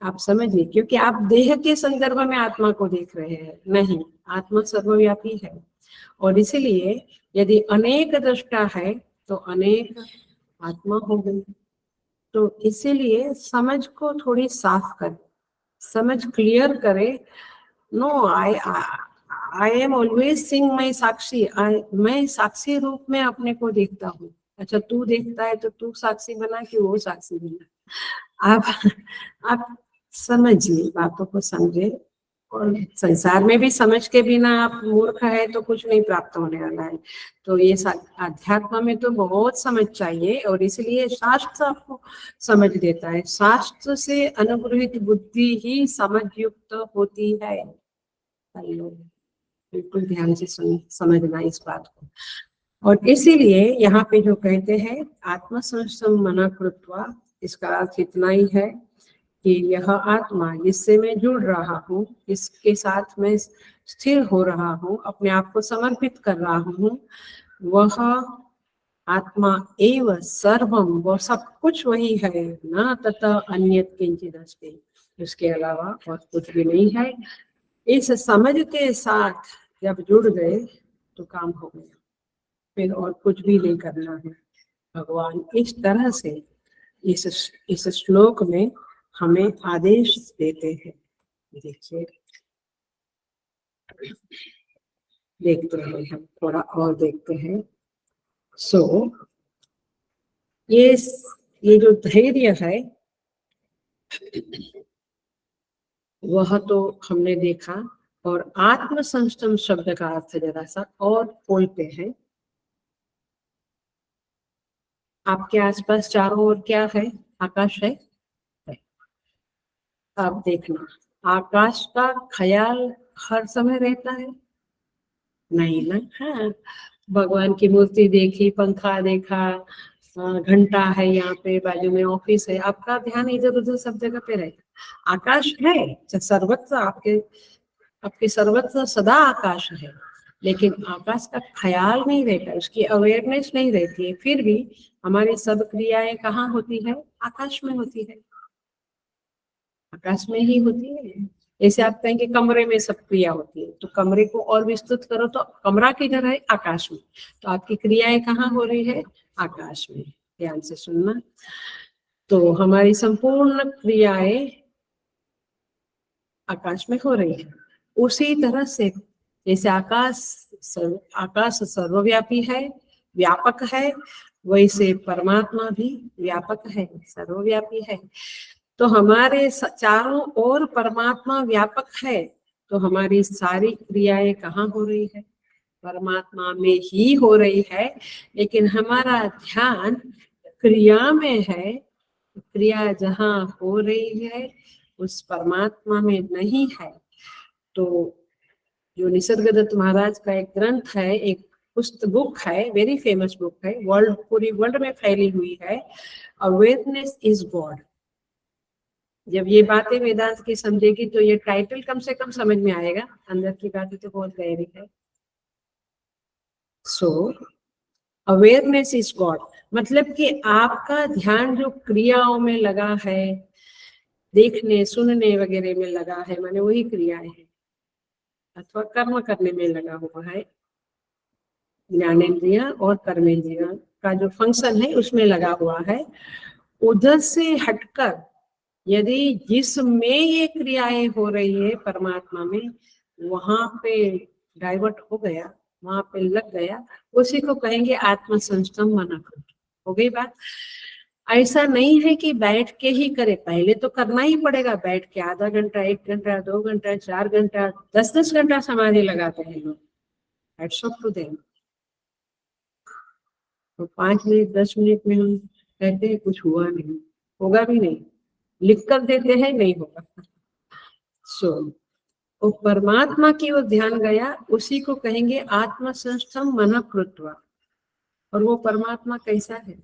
आप समझिए, क्योंकि आप देह के संदर्भ में आत्मा को देख रहे हैं, नहीं, आत्मा सर्वव्यापी है। और इसीलिए यदि अनेक दृष्टा है तो अनेक आत्मा हो गई। तो इसीलिए समझ को थोड़ी साफ कर, समझ क्लियर करे। No, I am always seeing my sakshi, मैं साक्षी रूप में अपने को देखता हूँ। अच्छा, तू देखता है तो तू साक्षी बना कि वो साक्षी बना? आप समझिए, बातों को समझे। और संसार में भी समझ के बिना आप मूर्ख है तो कुछ नहीं प्राप्त होने वाला है। तो ये अध्यात्म में तो बहुत समझ चाहिए, और इसलिए शास्त्र आपको समझ देता है। शास्त्र से अनुग्रहित बुद्धि ही समझ युक्त होती है। बिल्कुल ध्यान से समझना इस बात को। और इसीलिए यहाँ पे जो कहते हैं आत्मसंस्थम मना कृत्वा, इसका अर्थ इतना ही है कि यह आत्मा जिससे मैं जुड़ रहा हूँ, इसके साथ मैं स्थिर हो रहा हूँ, अपने आप को समर्पित कर रहा हूँ, वह आत्मा एव सर्वम, वो सब कुछ वही है, न तथा अन्यत किंचित अस्ति, उसके अलावा और कुछ भी नहीं है। इस समझ के साथ जब जुड़ गए तो काम हो गया, फिर और कुछ भी नहीं करना है। भगवान इस तरह से इस श्लोक में हमें आदेश देते हैं। देखिए, देखते हैं, हम थोड़ा और देखते हैं। ये जो धैर्य है वह तो हमने देखा। और आत्मसंस्तम शब्द का अर्थ जरा सा और खोलते हैं। आपके आसपास चारों ओर क्या है? आकाश है, आप देखना, आकाश का ख्याल हर समय रहता है? नहीं ना। हाँ, भगवान की मूर्ति देखी, पंखा देखा, घंटा है, यहाँ पे बाजू में ऑफिस है, आपका ध्यान इधर उधर सब जगह पे रहेगा। आकाश है सर्वत्र, आपके आपके सर्वत्र सदा आकाश है, लेकिन आकाश का ख्याल नहीं रहता, उसकी अवेयरनेस नहीं रहती है। फिर भी हमारी सब क्रियाएं कहाँ होती है? आकाश में होती है, आकाश में ही होती है। जैसे आप कहेंगे कमरे में सब क्रिया होती है, तो कमरे को और विस्तृत करो तो कमरा किधर है? आकाश में। तो आपकी क्रियाएं कहाँ हो रही है? आकाश में। ध्यान से सुनना। तो हमारी संपूर्ण क्रियाएं आकाश में हो रही है। उसी तरह से जैसे आकाश सर्वव्यापी है, व्यापक है, वैसे परमात्मा भी व्यापक है, सर्वव्यापी है। तो हमारे चारों ओर परमात्मा व्यापक है, तो हमारी सारी क्रियाएं कहाँ हो रही है? परमात्मा में ही हो रही है। लेकिन हमारा ध्यान क्रिया में है, क्रिया जहाँ हो रही है उस परमात्मा में नहीं है। तो जो निसर्गदत्त महाराज का एक ग्रंथ है, एक पुस्तक बुक है, वेरी फेमस बुक है, वर्ल्ड पूरी वर्ल्ड में फैली हुई है, अवेयरनेस इज गॉड। जब ये बातें वेदांत की समझेगी तो ये टाइटल कम से कम समझ में आएगा, अंदर की बातें तो बहुत गहरी है। सो अवेयरनेस इज गॉड, मतलब कि आपका ध्यान जो क्रियाओं में लगा है, देखने सुनने वगैरह में लगा है, माने वही क्रियाएं हैं, अथवा कर्म करने में लगा हुआ है, ज्ञानेन्द्रिया और कर्मेंद्रिया का जो फंक्शन है उसमें लगा हुआ है। उधर से हटकर यदि जिसमें ये क्रियाएं हो रही है परमात्मा में, वहां पे डाइवर्ट हो गया, वहां पे लग गया, उसी को कहेंगे आत्मसंस्तम मनन। हो गई बात। ऐसा नहीं है कि बैठ के ही करे, पहले तो करना ही पड़ेगा। बैठ के आधा घंटा, 1 घंटा, 2 घंटा, 4 घंटा, 10-10 घंटा समाधि लगाते हैं लोग, हैट्स ऑफ टू देम। तो 5 मिनट 10 मिनट में हम कहते हैं कुछ हुआ नहीं, होगा भी नहीं, लिख कर देते हैं नहीं होगा। सो वो परमात्मा की ओर ध्यान गया, उसी को कहेंगे आत्मसंस्थम मन कृत्वा। और वो परमात्मा कैसा है?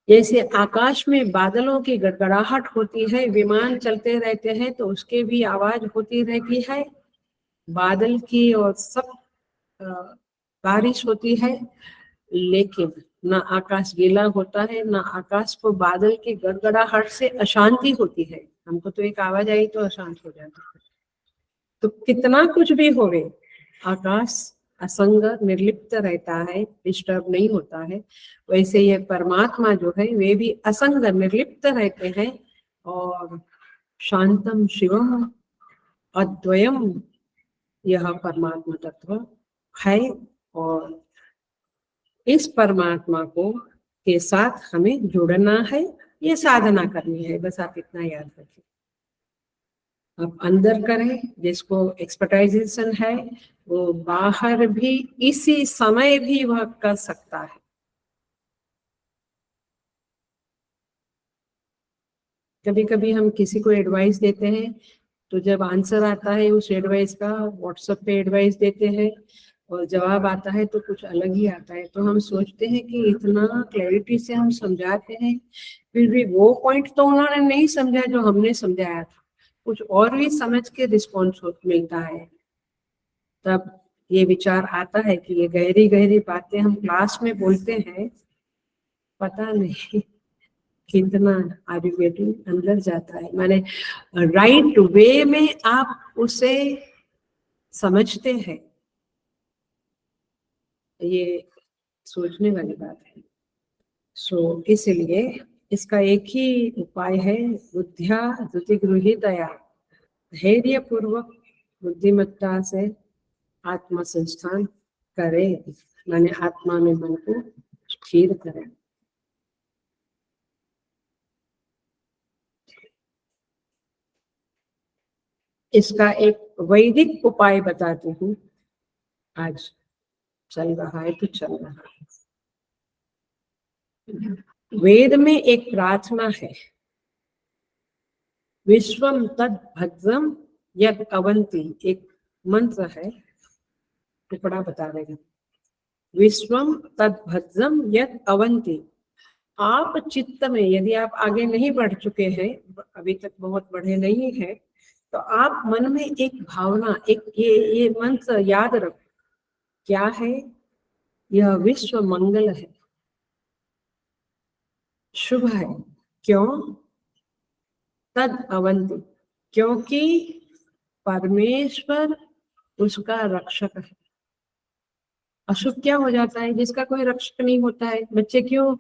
जैसे आकाश में बादलों की गड़गड़ाहट होती है, विमान चलते रहते हैं तो उसके भी आवाज होती रहती है, बादल की और सब बारिश होती है, लेकिन ना आकाश गीला होता है, ना आकाश को बादल की गड़गड़ाहट से अशांति होती है। हमको तो एक आवाज आई तो अशांत हो जाता है। तो कितना कुछ भी होवे, आकाश असंग निर्लिप्त रहता है, डिस्टर्ब नहीं होता है। वैसे ये परमात्मा जो है वे भी असंग निर्लिप्त रहते हैं, और शांतम शिवम अद्वयम यह परमात्मा तत्व है। और इस परमात्मा को के साथ हमें जुड़ना है, ये साधना करनी है, बस आप इतना याद रखिए। आप अंदर करें, जिसको एक्सपर्टाइजेशन है वो बाहर भी इसी समय भी वह कर सकता है। कभी कभी हम किसी को एडवाइस देते हैं, तो जब आंसर आता है उस एडवाइस का, व्हाट्सएप पे एडवाइस देते हैं और जवाब आता है तो कुछ अलग ही आता है। तो हम सोचते हैं कि इतना क्लैरिटी से हम समझाते हैं, फिर भी वो पॉइंट तो उन्होंने नहीं समझा जो हमने समझाया था, कुछ और भी समझ के रिस्पॉन्स मिलता है। तब ये विचार आता है कि ये गहरी गहरी बातें हम क्लास में बोलते हैं, पता नहीं कितना आगे गेटिंग अंदर जाता है, माने राइट वे में आप उसे समझते हैं, ये सोचने वाली बात है। सो इसलिए इसका एक ही उपाय है, बुद्धिया धृति गृहीतया, धैर्य पूर्वक बुद्धिमत्ता से आत्म संस्थान करे, माने आत्मा में मन को स्थिर करें। इसका एक वैदिक उपाय बताती हूँ, आज चल रहा है तो चल रहा है। वेद में एक प्रार्थना है, विश्वम तद भद्रम यद अवंती, एक मंत्र है, टुकड़ा बता रहे हैं। विश्वम तद भद्रम यद अवंती, आप चित्त में, यदि आप आगे नहीं बढ़ चुके हैं, अभी तक बहुत बढ़े नहीं है, तो आप मन में एक भावना, एक ये मंत्र याद रखो। क्या है? यह विश्व मंगल है, शुभ है। क्यों? तद अवंती, क्योंकि परमेश्वर उसका रक्षक है। अशुभ क्या हो जाता है? जिसका कोई रक्षक नहीं होता है। बच्चे क्यों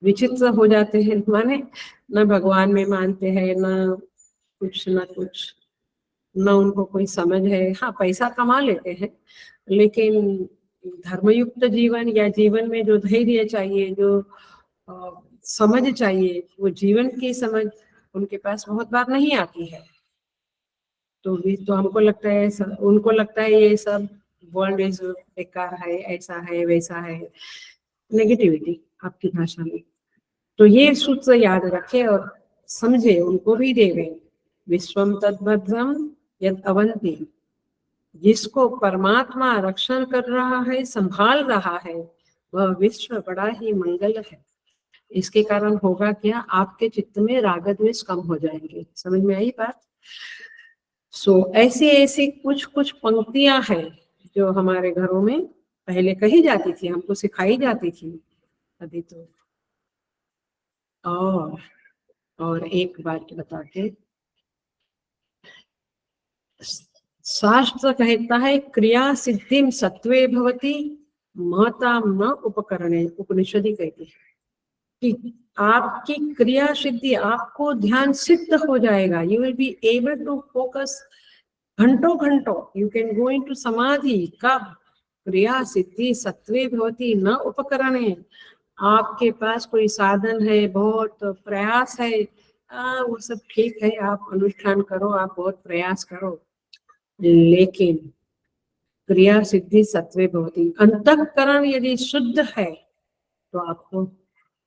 विचित्र हो जाते हैं? माने न भगवान में मानते हैं, न कुछ न उनको कोई समझ है। हाँ, पैसा कमा लेते हैं, लेकिन धर्मयुक्त जीवन या जीवन में जो धैर्य चाहिए, जो समझ चाहिए, वो जीवन की समझ उनके पास बहुत बार नहीं आती है। तो हमको लगता है, उनको लगता है ये सब वर्ल्ड इज बेकार है, ऐसा है, वैसा है, नेगेटिविटी आपकी भाषा में। तो ये सूत्र याद रखे और समझे, उनको भी देवे। विश्वम तद्भद्रम यद अवंती, जिसको परमात्मा रक्षण कर रहा है, संभाल रहा है, वह विश्व बड़ा ही मंगल है। इसके कारण होगा क्या? आपके चित्त में राग द्वेष कम हो जाएंगे। समझ में आई बात? ऐसी ऐसी कुछ पंक्तियां हैं जो हमारे घरों में पहले कही जाती थी, हमको सिखाई जाती थी। अभी तो और एक बात बताते, शास्त्र कहता है क्रिया सिद्धिम सत्वे भवति महताम न उपकरणे। उपनिषद ही कहती है कि आपकी क्रिया सिद्धि, आपको ध्यान सिद्ध हो जाएगा। You will be able to focus घंटों घंटों। यू कैन गो इनटू समाधि। कब? क्रिया सिद्धि सत्वे भवति न उपकरणे। आपके पास कोई साधन है, बहुत प्रयास है, वो सब ठीक है, आप अनुष्ठान करो, आप बहुत प्रयास करो, लेकिन क्रिया सिद्धि सत्वे भवति, अंतःकरण यदि शुद्ध है तो आपको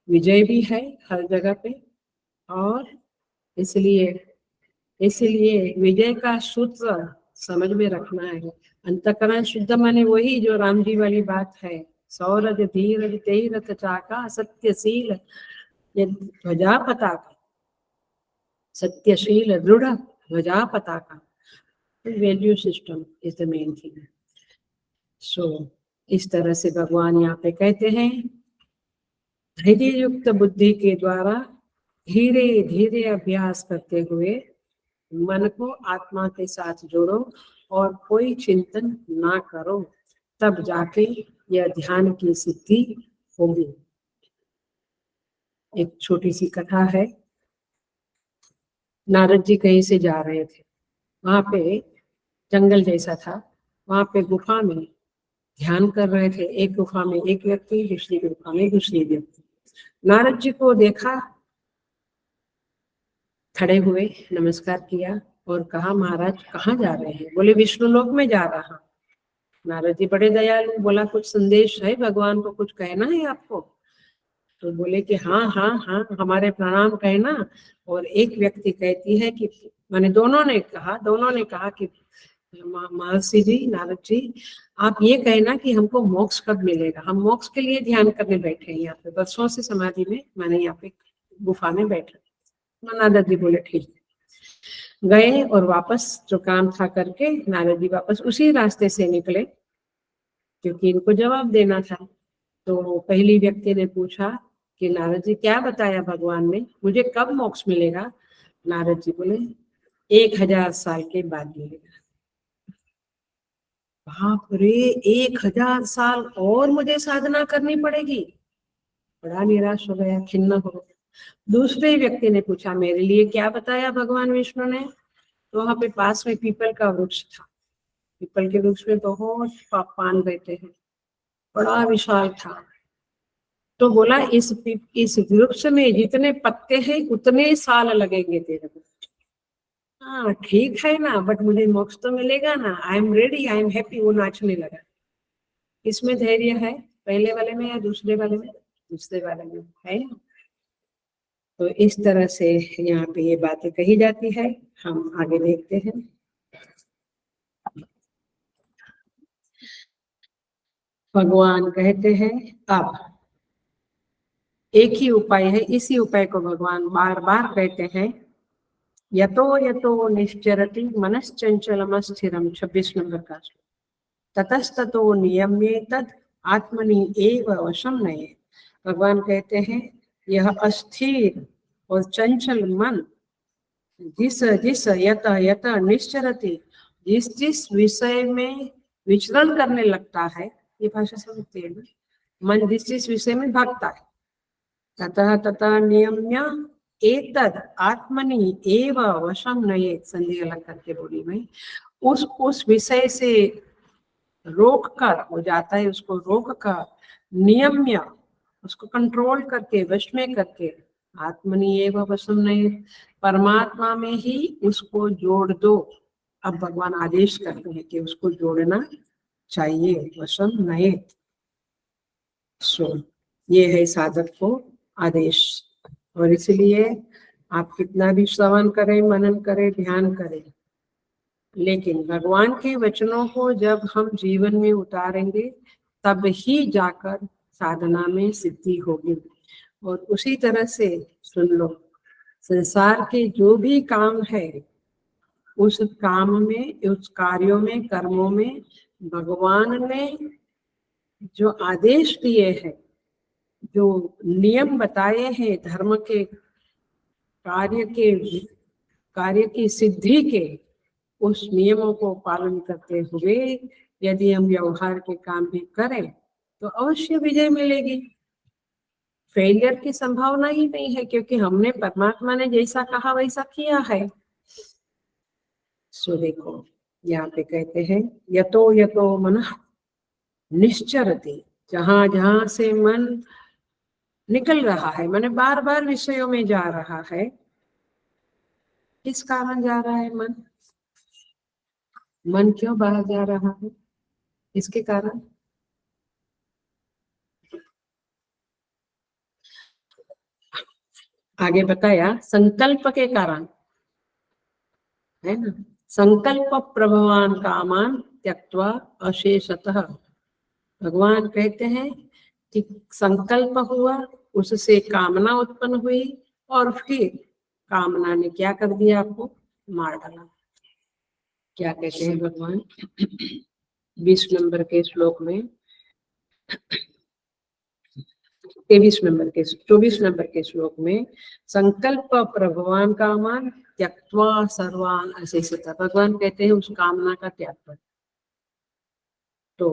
विजय भी है हर जगह पे। और इसलिए विजय का सूत्र समझ में रखना है। अंतःकरण शुद्ध माने वही जो राम जी वाली बात है, सौरज धीरज तेरथ चाका सत्यशील ध्वजा पताका, सत्यशील दृढ़ ध्वजा पताका। Value system is the main thing. इस तरह से भगवान यहाँ पे कहते हैं, धैर्य युक्त बुद्धि के द्वारा धीरे धीरे अभ्यास करते हुए मन को आत्मा के साथ जोड़ो और कोई चिंतन ना करो, तब जाके यह ध्यान की सिद्धि होगी। एक छोटी सी कथा है। नारद जी कहीं से जा रहे थे, वहां पे जंगल जैसा था, वहां पे गुफा में ध्यान कर रहे थे। एक गुफा में एक व्यक्ति, दूसरी गुफा में दूसरी व्यक्ति। नारद जी को देखा, खड़े हुए, नमस्कार किया और कहा, महाराज कहाँ जा रहे हैं? बोले, विष्णु लोक में जा रहा। नारद जी बड़े दयालु, बोला, कुछ संदेश है? भगवान को कुछ कहना है आपको? तो बोले कि हाँ हाँ हाँ, हमारे प्रणाम कहना। और एक व्यक्ति कहती है कि, माने दोनों ने कहा कि महर्षि जी, नारद जी, आप ये कहना कि हमको मोक्ष कब मिलेगा? हम मोक्ष के लिए ध्यान करने बैठे हैं यहाँ पे, वर्षों से समाधि में, मैंने यहाँ पे गुफा में बैठा। नारद जी बोले ठीक। गए और वापस जो काम था करके नारद जी वापस उसी रास्ते से निकले, क्योंकि इनको जवाब देना था। तो पहली व्यक्ति ने पूछा कि नारद जी क्या बताया भगवान ने, मुझे कब मोक्ष मिलेगा? नारद जी बोले 1000 साल के बाद मिलेगा। बाप रे, 1000 साल और मुझे साधना करनी पड़ेगी? बड़ा निराश हो गया, खिन्न हो गया। दूसरे व्यक्ति ने पूछा, मेरे लिए क्या बताया भगवान विष्णु ने? तो वहां पे पास में पीपल का वृक्ष था। पीपल के वृक्ष में बहुत पान रहते हैं, बड़ा विशाल था। तो बोला, इस वृक्ष में जितने पत्ते हैं उतने साल लगेंगे तेरे को। हाँ ठीक है ना, बट मुझे मोक्ष तो मिलेगा ना, I am ready, I am happy. वो नाचने लगा। किसमें धैर्य है, पहले वाले में या दूसरे वाले में? दूसरे वाले में है ना। तो इस तरह से यहाँ पे ये बातें कही जाती है। हम आगे देखते हैं। भगवान कहते हैं अब एक ही उपाय है, इसी उपाय को भगवान बार बार कहते हैं। यतो यतो निश्चरति मनश्चंचलम स्थिरम, 26 नंबर का श्लोक। ततस्ततो नियम्ये तद आत्मनि एव वशम नये। भगवान कहते हैं यह अस्थिर और चंचल मन जिस जिस यत यत निश्चरति, जिस जिस विषय में विचरण करने लगता है, ये भाषा समझते हैं ना, मन जिस जिस विषय में भागता है, ततः ततः नियम्य एतद आत्मनि एव वशम नये, संधि अलग करके बोली में, उस विषय से रोक कर हो जाता है, उसको रोक कर नियम्य, उसको कंट्रोल करके वश में करके, आत्मनि एव वशम नये, परमात्मा में ही उसको जोड़ दो। अब भगवान आदेश करते हैं कि उसको जोड़ना चाहिए, वशम नये। सो ये है साधक को आदेश। और इसलिए आप कितना भी श्रवण करें, मनन करें, ध्यान करें, लेकिन भगवान के वचनों को जब हम जीवन में उतारेंगे तब ही जाकर साधना में सिद्धि होगी। और उसी तरह से सुन लो, संसार के जो भी काम है, उस काम में, उस कार्यों में, कर्मों में भगवान ने जो आदेश दिए हैं, जो नियम बताए हैं, धर्म के कार्य की सिद्धि के, उस नियमों को पालन करते हुए यदि हम व्यवहार के काम भी करें तो अवश्य विजय मिलेगी। फेलियर की संभावना ही नहीं है, क्योंकि हमने परमात्मा ने जैसा कहा वैसा किया है। सो देखो यहाँ पे कहते हैं यतो यतो मन निश्चरति, जहां जहां से मन निकल रहा है, मैंने बार बार विषयों में जा रहा है, किस कारण जा रहा है मन? मन क्यों बाहर जा रहा है? इसके कारण आगे बताया, संकल्प के कारण है ना। संकल्प प्रभवान कामान त्यक्त्वा अशेषतः, भगवान कहते हैं कि संकल्प हुआ, उससे कामना उत्पन्न हुई, और फिर कामना ने क्या कर दिया? आपको मार डाला। क्या कहते हैं भगवान 20 नंबर के श्लोक में, 23 नंबर के 24 नंबर के श्लोक में, संकल्प प्रभवान कामान त्यक्त्वा सर्वान अशेषतः, भगवान कहते हैं उस कामना का त्याग कर। तो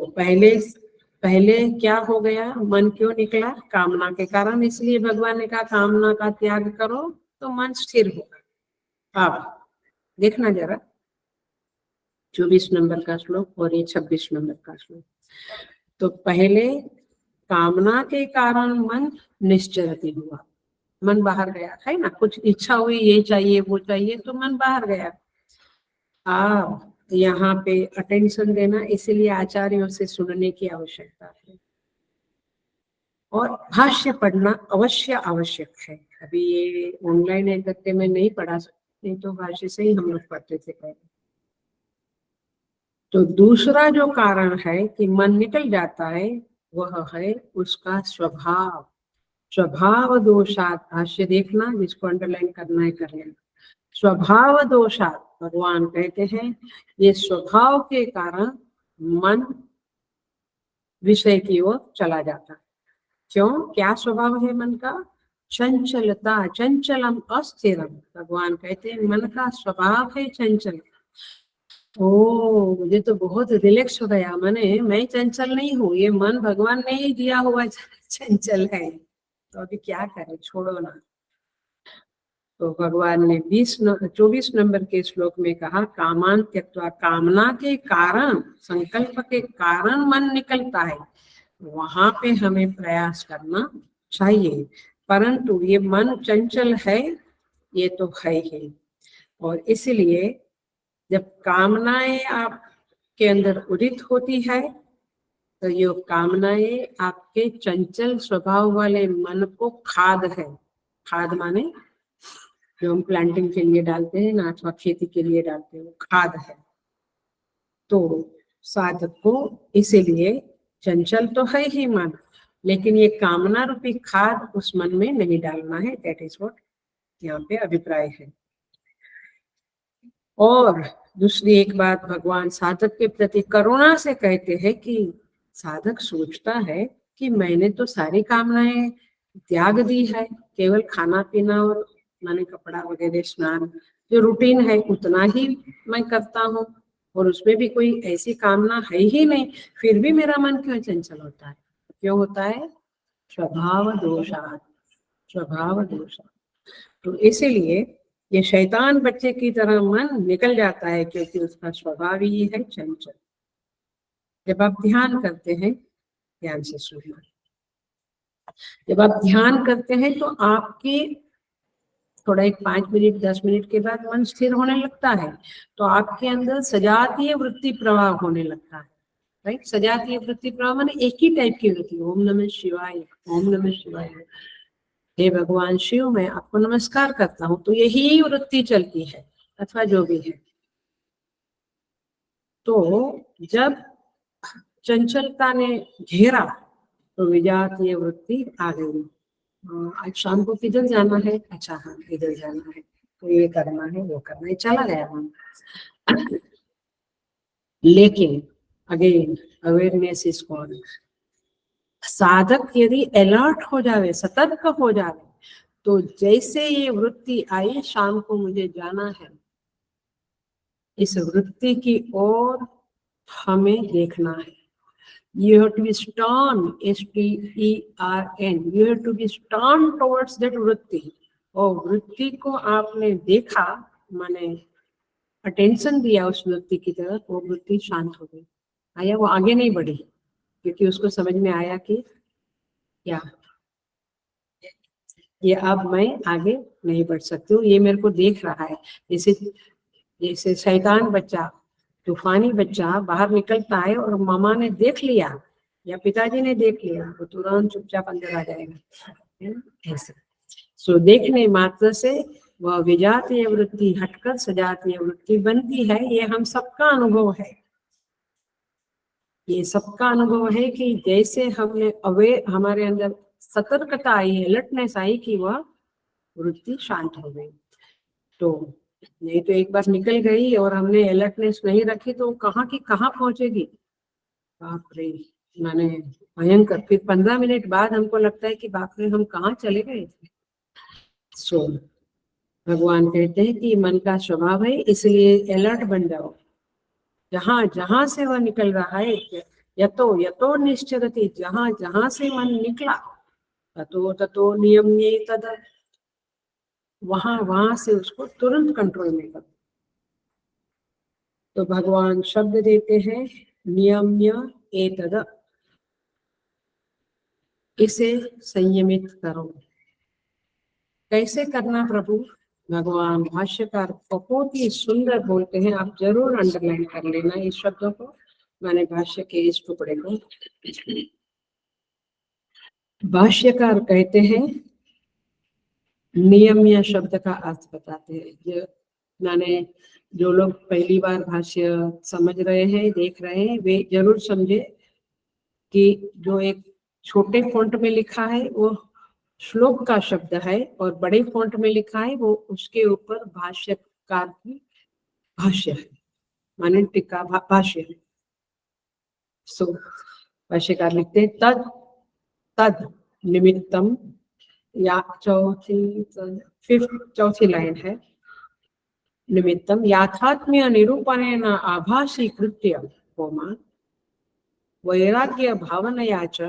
पहले क्या हो गया? मन क्यों निकला? कामना के कारण। इसलिए भगवान ने कहा कामना का त्याग करो तो मन स्थिर होगा। अब देखना जरा 24 नंबर का श्लोक और ये 26 नंबर का श्लोक। तो पहले कामना के कारण मन निश्चरति हुआ, मन बाहर गया है ना, कुछ इच्छा हुई, ये चाहिए वो चाहिए, तो मन बाहर गया। यहाँ पे अटेंशन देना, इसीलिए आचार्यों से सुनने की आवश्यकता है, और भाष्य पढ़ना अवश्य आवश्यक है। अभी ये ऑनलाइन एक घंटे में नहीं पढ़ा सकते, नहीं तो भाष्य से ही हम लोग पढ़ते थे पहले। तो दूसरा जो कारण है कि मन निकल जाता है, वह है उसका स्वभाव। स्वभाव दोषात, भाष्य देखना, जिसको अंडरलाइन करना है कर लेना। स्वभाव दोषात, भगवान कहते हैं ये स्वभाव के कारण मन विषय की ओर चला जाता है। क्यों? क्या स्वभाव है मन का? चंचलता, चंचलम अस्थिरम, भगवान कहते हैं मन का स्वभाव है चंचल। ओ, मुझे तो बहुत रिलैक्स हो गया, मैं चंचल नहीं हूँ, ये मन भगवान ने ही दिया हुआ चंचल है, तो अभी क्या करें, छोड़ो ना। तो भगवान ने 24 नंबर के श्लोक में कहा कामान त्यक्त्वा, कामना के कारण, संकल्प के कारण मन निकलता है, वहां पे हमें प्रयास करना चाहिए। परंतु ये मन चंचल है, ये तो है ही, और इसलिए जब कामनाएं आपके अंदर उदित होती है तो ये कामनाएं आपके चंचल स्वभाव वाले मन को खाद है, खाद माने जो हम प्लांटिंग के लिए डालते हैं ना, अथवा खेती के लिए डालते हैं, वो खाद है। तो साधक को इसीलिए चंचल तो है ही मन, लेकिन ये कामना रूपी खाद उस मन में नहीं डालना है। दैट इज व्हाट यहाँ पे अभिप्राय है। और दूसरी एक बात, भगवान साधक के प्रति करुणा से कहते हैं कि साधक सोचता है कि मैंने तो सारी कामनाएं त्याग दी है, केवल खाना पीना और माने कपड़ा वगैरह स्नान जो रूटीन है उतना ही मैं करता हूँ, और उसमें भी कोई ऐसी कामना है ही नहीं, फिर भी मेरा मन क्यों चंचल होता है? क्यों होता है? स्वभाव दोषात्, स्वभाव दोषात्। तो इसीलिए ये शैतान बच्चे की तरह मन निकल जाता है, क्योंकि उसका स्वभाव ही है चंचल। जब आप ध्यान करते हैं, ध्यान से सुनना, जब आप ध्यान करते हैं तो आपके थोड़ा एक 5 मिनट 10 मिनट के बाद मन स्थिर होने लगता है, तो आपके अंदर सजातीय वृत्ति प्रवाह होने लगता है। राइट, सजातीय वृत्ति प्रवाह माने एक ही टाइप की वृत्ति, ओम नमः शिवाय, ओम नमः शिवाय, हे भगवान शिव मैं आपको नमस्कार करता हूँ, तो यही वृत्ति चलती है, अथवा जो भी है। तो जब चंचलता ने घेरा तो विजातीय वृत्ति आ गई। आज शाम को किधर जाना है? अच्छा हाँ इधर जाना है, तो ये करना है वो करना है, चला गया मन। लेकिन अगेन अवेयरनेस इज कॉल्ड। साधक यदि अलर्ट हो जावे, सतर्क हो जावे, तो जैसे ये वृत्ति आई शाम को मुझे जाना है, इस वृत्ति की ओर हमें देखना है। You have to be stern, S-T-E-R-N. You have to be stern towards that वृत्ति। और वृत्ति को आपने देखा, माने अटेंशन दिया उस वृत्ति की तरफ, वो वृत्ति शांत हो गई। आया, वो आगे नहीं बढ़ी, क्योंकि उसको समझ में आया कि क्या ये अब मैं आगे नहीं बढ़ सकती हूँ, ये मेरे को देख रहा है। जैसे जैसे शैतान बच्चा, तूफानी बच्चा बाहर निकलता है और मामा ने देख लिया या पिताजी ने देख लिया, वो तुरंत चुपचाप अंदर आ जाएगा। ऐसे सो देखने मात्र से वह विजातीय वृत्ति हटकर सजातीय वृत्ति बनती है। ये हम सबका अनुभव है, ये सबका अनुभव है कि जैसे हमने हमारे अंदर सतर्कता आई, अलर्टनेस आई कि वह वृत्ति शांत हो गई। तो नहीं तो एक बार निकल गई और हमने अलर्टनेस नहीं रखी तो कहाँ की कहाँ पहुंचेगी, बाप रे, माने भयंकर। फिर 15 मिनट बाद हमको लगता है कि बाप रे हम कहाँ चले गए थे। सो भगवान कहते हैं कि मन का स्वभाव है, इसलिए अलर्ट बन जाओ। जहां जहां से वह निकल रहा है, यतो यतो निश्चरति, जहां जहां से मन निकला, ततो ततो नियम्ये तद, वहां वहां से उसको तुरंत कंट्रोल में करो। तो भगवान शब्द देते हैं नियम्य एतद, इसे संयमित करो। कैसे करना प्रभु? भगवान भाष्यकार बहुत ही सुंदर बोलते हैं, आप जरूर अंडरलाइन कर लेना इस शब्दों को, मैंने भाष्य के इस टुकड़े को। भाष्यकार कहते हैं, नियम्य शब्द का अर्थ बताते हैं। जो मैंने जो लोग पहली बार भाष्य समझ रहे हैं, देख रहे हैं, वे जरूर समझे कि जो एक छोटे फॉन्ट में लिखा है वो श्लोक का शब्द है, और बड़े फॉन्ट में लिखा है वो उसके ऊपर भाष्यकार की भाष्य है, माने टीका भाष्य है। सो भाष्यकार लिखते हैं तद तद निमित्तम, या चौथी लाइन है, निमित्तम याथात्म्य निरूपणेन आभासीकृत्य होमा वैराग्य भावनया च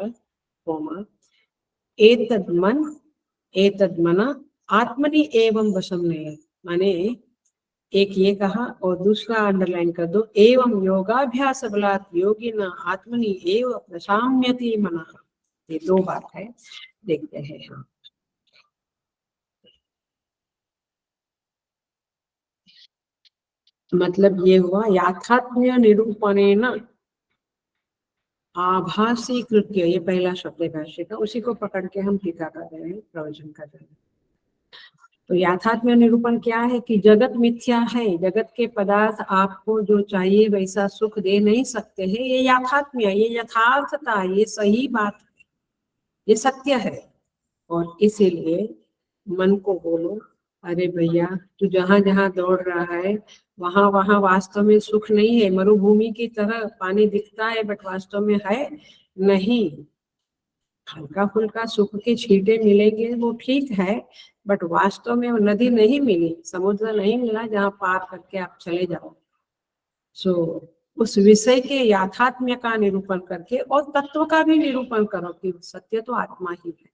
होमा एतद्मन आत्मनि एवं वशम नयेत्। माने एक ये कहा और दूसरा अंडरलाइन कर दो, एवं योगाभ्यास बलात् योगिना आत्मनि एव प्रशाम्यति मनः। ये दो बात है, देखते हैं। हाँ, मतलब ये हुआ याथात्म्य निरूपणेन आभासी कृत्य, ये पहला शब्द है भाष्य का, उसी को पकड़ के हम टीका कर रहे हैं, प्रवचन कर रहे हैं। तो याथात्म्य निरूपण क्या है कि जगत मिथ्या है, जगत के पदार्थ आपको जो चाहिए वैसा सुख दे नहीं सकते हैं। ये याथात्म्य, ये यथार्थता, ये सही बात, ये सत्य है। और इसीलिए मन को बोलो, अरे भैया तू जहां जहां दौड़ रहा है वहां वहां वास्तव में सुख नहीं है। मरुभूमि की तरह पानी दिखता है बट वास्तव में है नहीं। हल्का फुल्का सुख के छींटे मिलेंगे वो ठीक है, बट वास्तव में वो नदी नहीं मिली, समुद्र नहीं मिला जहाँ पार करके आप चले जाओ। सो उस विषय के याथात्म्य का निरूपण करके और तत्व का भी निरूपण करो कि सत्य तो आत्मा ही है,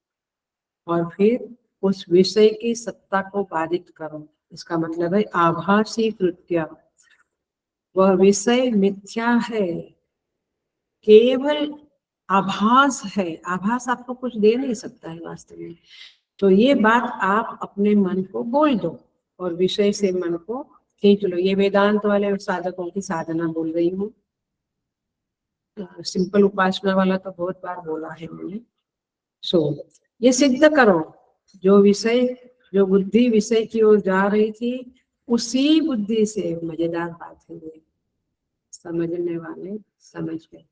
और फिर उस विषय की सत्ता को बाधित करो। इसका मतलब है आभासी कृत्य, वह विषय मिथ्या है, केवल आभास है। आभास आपको कुछ दे नहीं सकता है वास्तव में। तो ये बात आप अपने मन को बोल दो और विषय से मन को खींच लो। ये वेदांत वाले साधकों की साधना बोल रही हूँ। सिंपल उपासना वाला तो बहुत बार बोला है मैंने। ये सिद्ध करो, जो विषय, जो बुद्धि विषय की ओर जा रही थी उसी बुद्धि से, मजेदार बात है ये, समझने वाले समझ गए,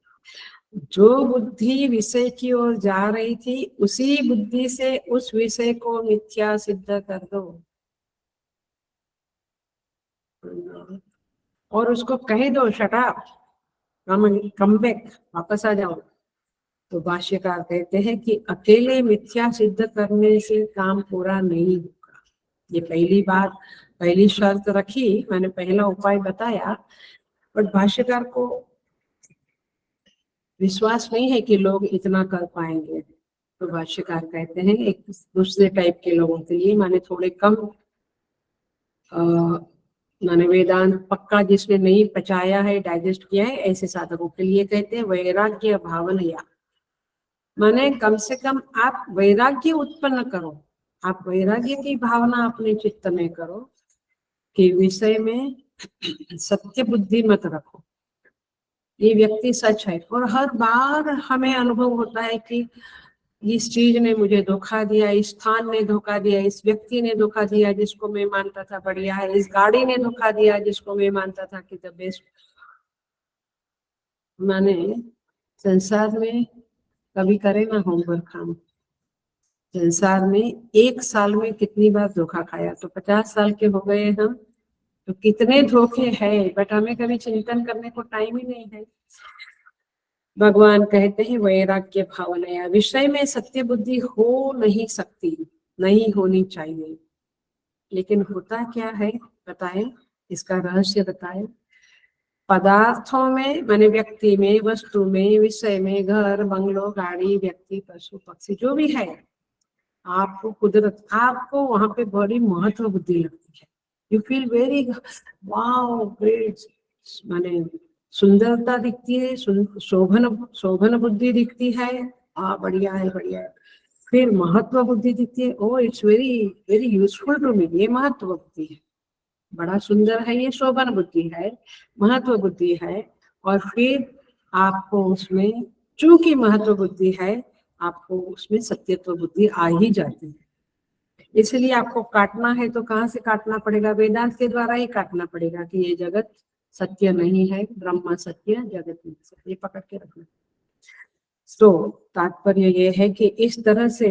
जो बुद्धि विषय की ओर जा रही थी उसी बुद्धि से उस विषय को मिथ्या सिद्ध कर दो और उसको कह दो शट अप, कम बैक, वापस आ जाओ। तो भाष्यकार कहते हैं कि अकेले मिथ्या सिद्ध करने से काम पूरा नहीं होगा। ये पहली बात, पहली शर्त रखी मैंने, पहला उपाय बताया, बट भाष्यकार को विश्वास नहीं है कि लोग इतना कर पाएंगे। तो भाष्यकार कहते हैं एक दूसरे टाइप के लोगों के लिए, माने थोड़े कम माने वेदांत पक्का जिसने नहीं पचाया है, डाइजेस्ट किया है, ऐसे साधकों के लिए कहते हैं वैराग्य भावनया, माने कम से कम आप वैराग्य उत्पन्न करो, आप वैराग्य की भावना अपने चित्त में करो कि विषय में सत्य बुद्धि मत रखो, ये व्यक्ति सच है। और हर बार हमें अनुभव होता है कि इस चीज ने मुझे धोखा दिया, इस स्थान ने धोखा दिया, इस व्यक्ति ने धोखा दिया जिसको मैं मानता था बढ़िया है, इस गाड़ी ने धोखा दिया जिसको मैं मानता था कि द बेस्ट। माने संसार में कभी करे ना होमवर्क हम, संसार में एक साल में कितनी बार धोखा खाया, तो 50 साल के हो गए हम, तो कितने धोखे हैं, बट हमें कभी चिंतन करने को टाइम ही नहीं है। भगवान कहते हैं वैराग्य भावना, विषय में सत्य बुद्धि हो नहीं सकती, नहीं होनी चाहिए। लेकिन होता क्या है बताएं, इसका रहस्य बताएं। पदार्थों में माने व्यक्ति में, वस्तु में, विषय में, घर बंगलो गाड़ी व्यक्ति पशु पक्षी जो भी है, आपको कुदरत, आपको वहां पे बड़ी महत्व बुद्धि लगती है। You feel very wow great, माने सुंदरता दिखती है, शोभन शोभन बुद्धि दिखती है, हाँ बढ़िया है बढ़िया है। फिर महत्व बुद्धि दिखती है, oh it's very very useful to me, ये महत्व बुद्धि है, बड़ा सुंदर है, ये शोभन बुद्धि है, महत्व बुद्धि है। और फिर आपको उसमें, चूंकि महत्व बुद्धि है, आपको उसमें सत्यत्व बुद्धि आ ही जाती है। इसलिए आपको काटना है तो कहाँ से काटना पड़ेगा, वेदांत के द्वारा ही काटना पड़ेगा कि ये जगत सत्य नहीं है, ब्रह्म सत्य जगत नहीं सत्य, ये पकड़ के रखना। तो तात्पर्य ये है कि इस तरह से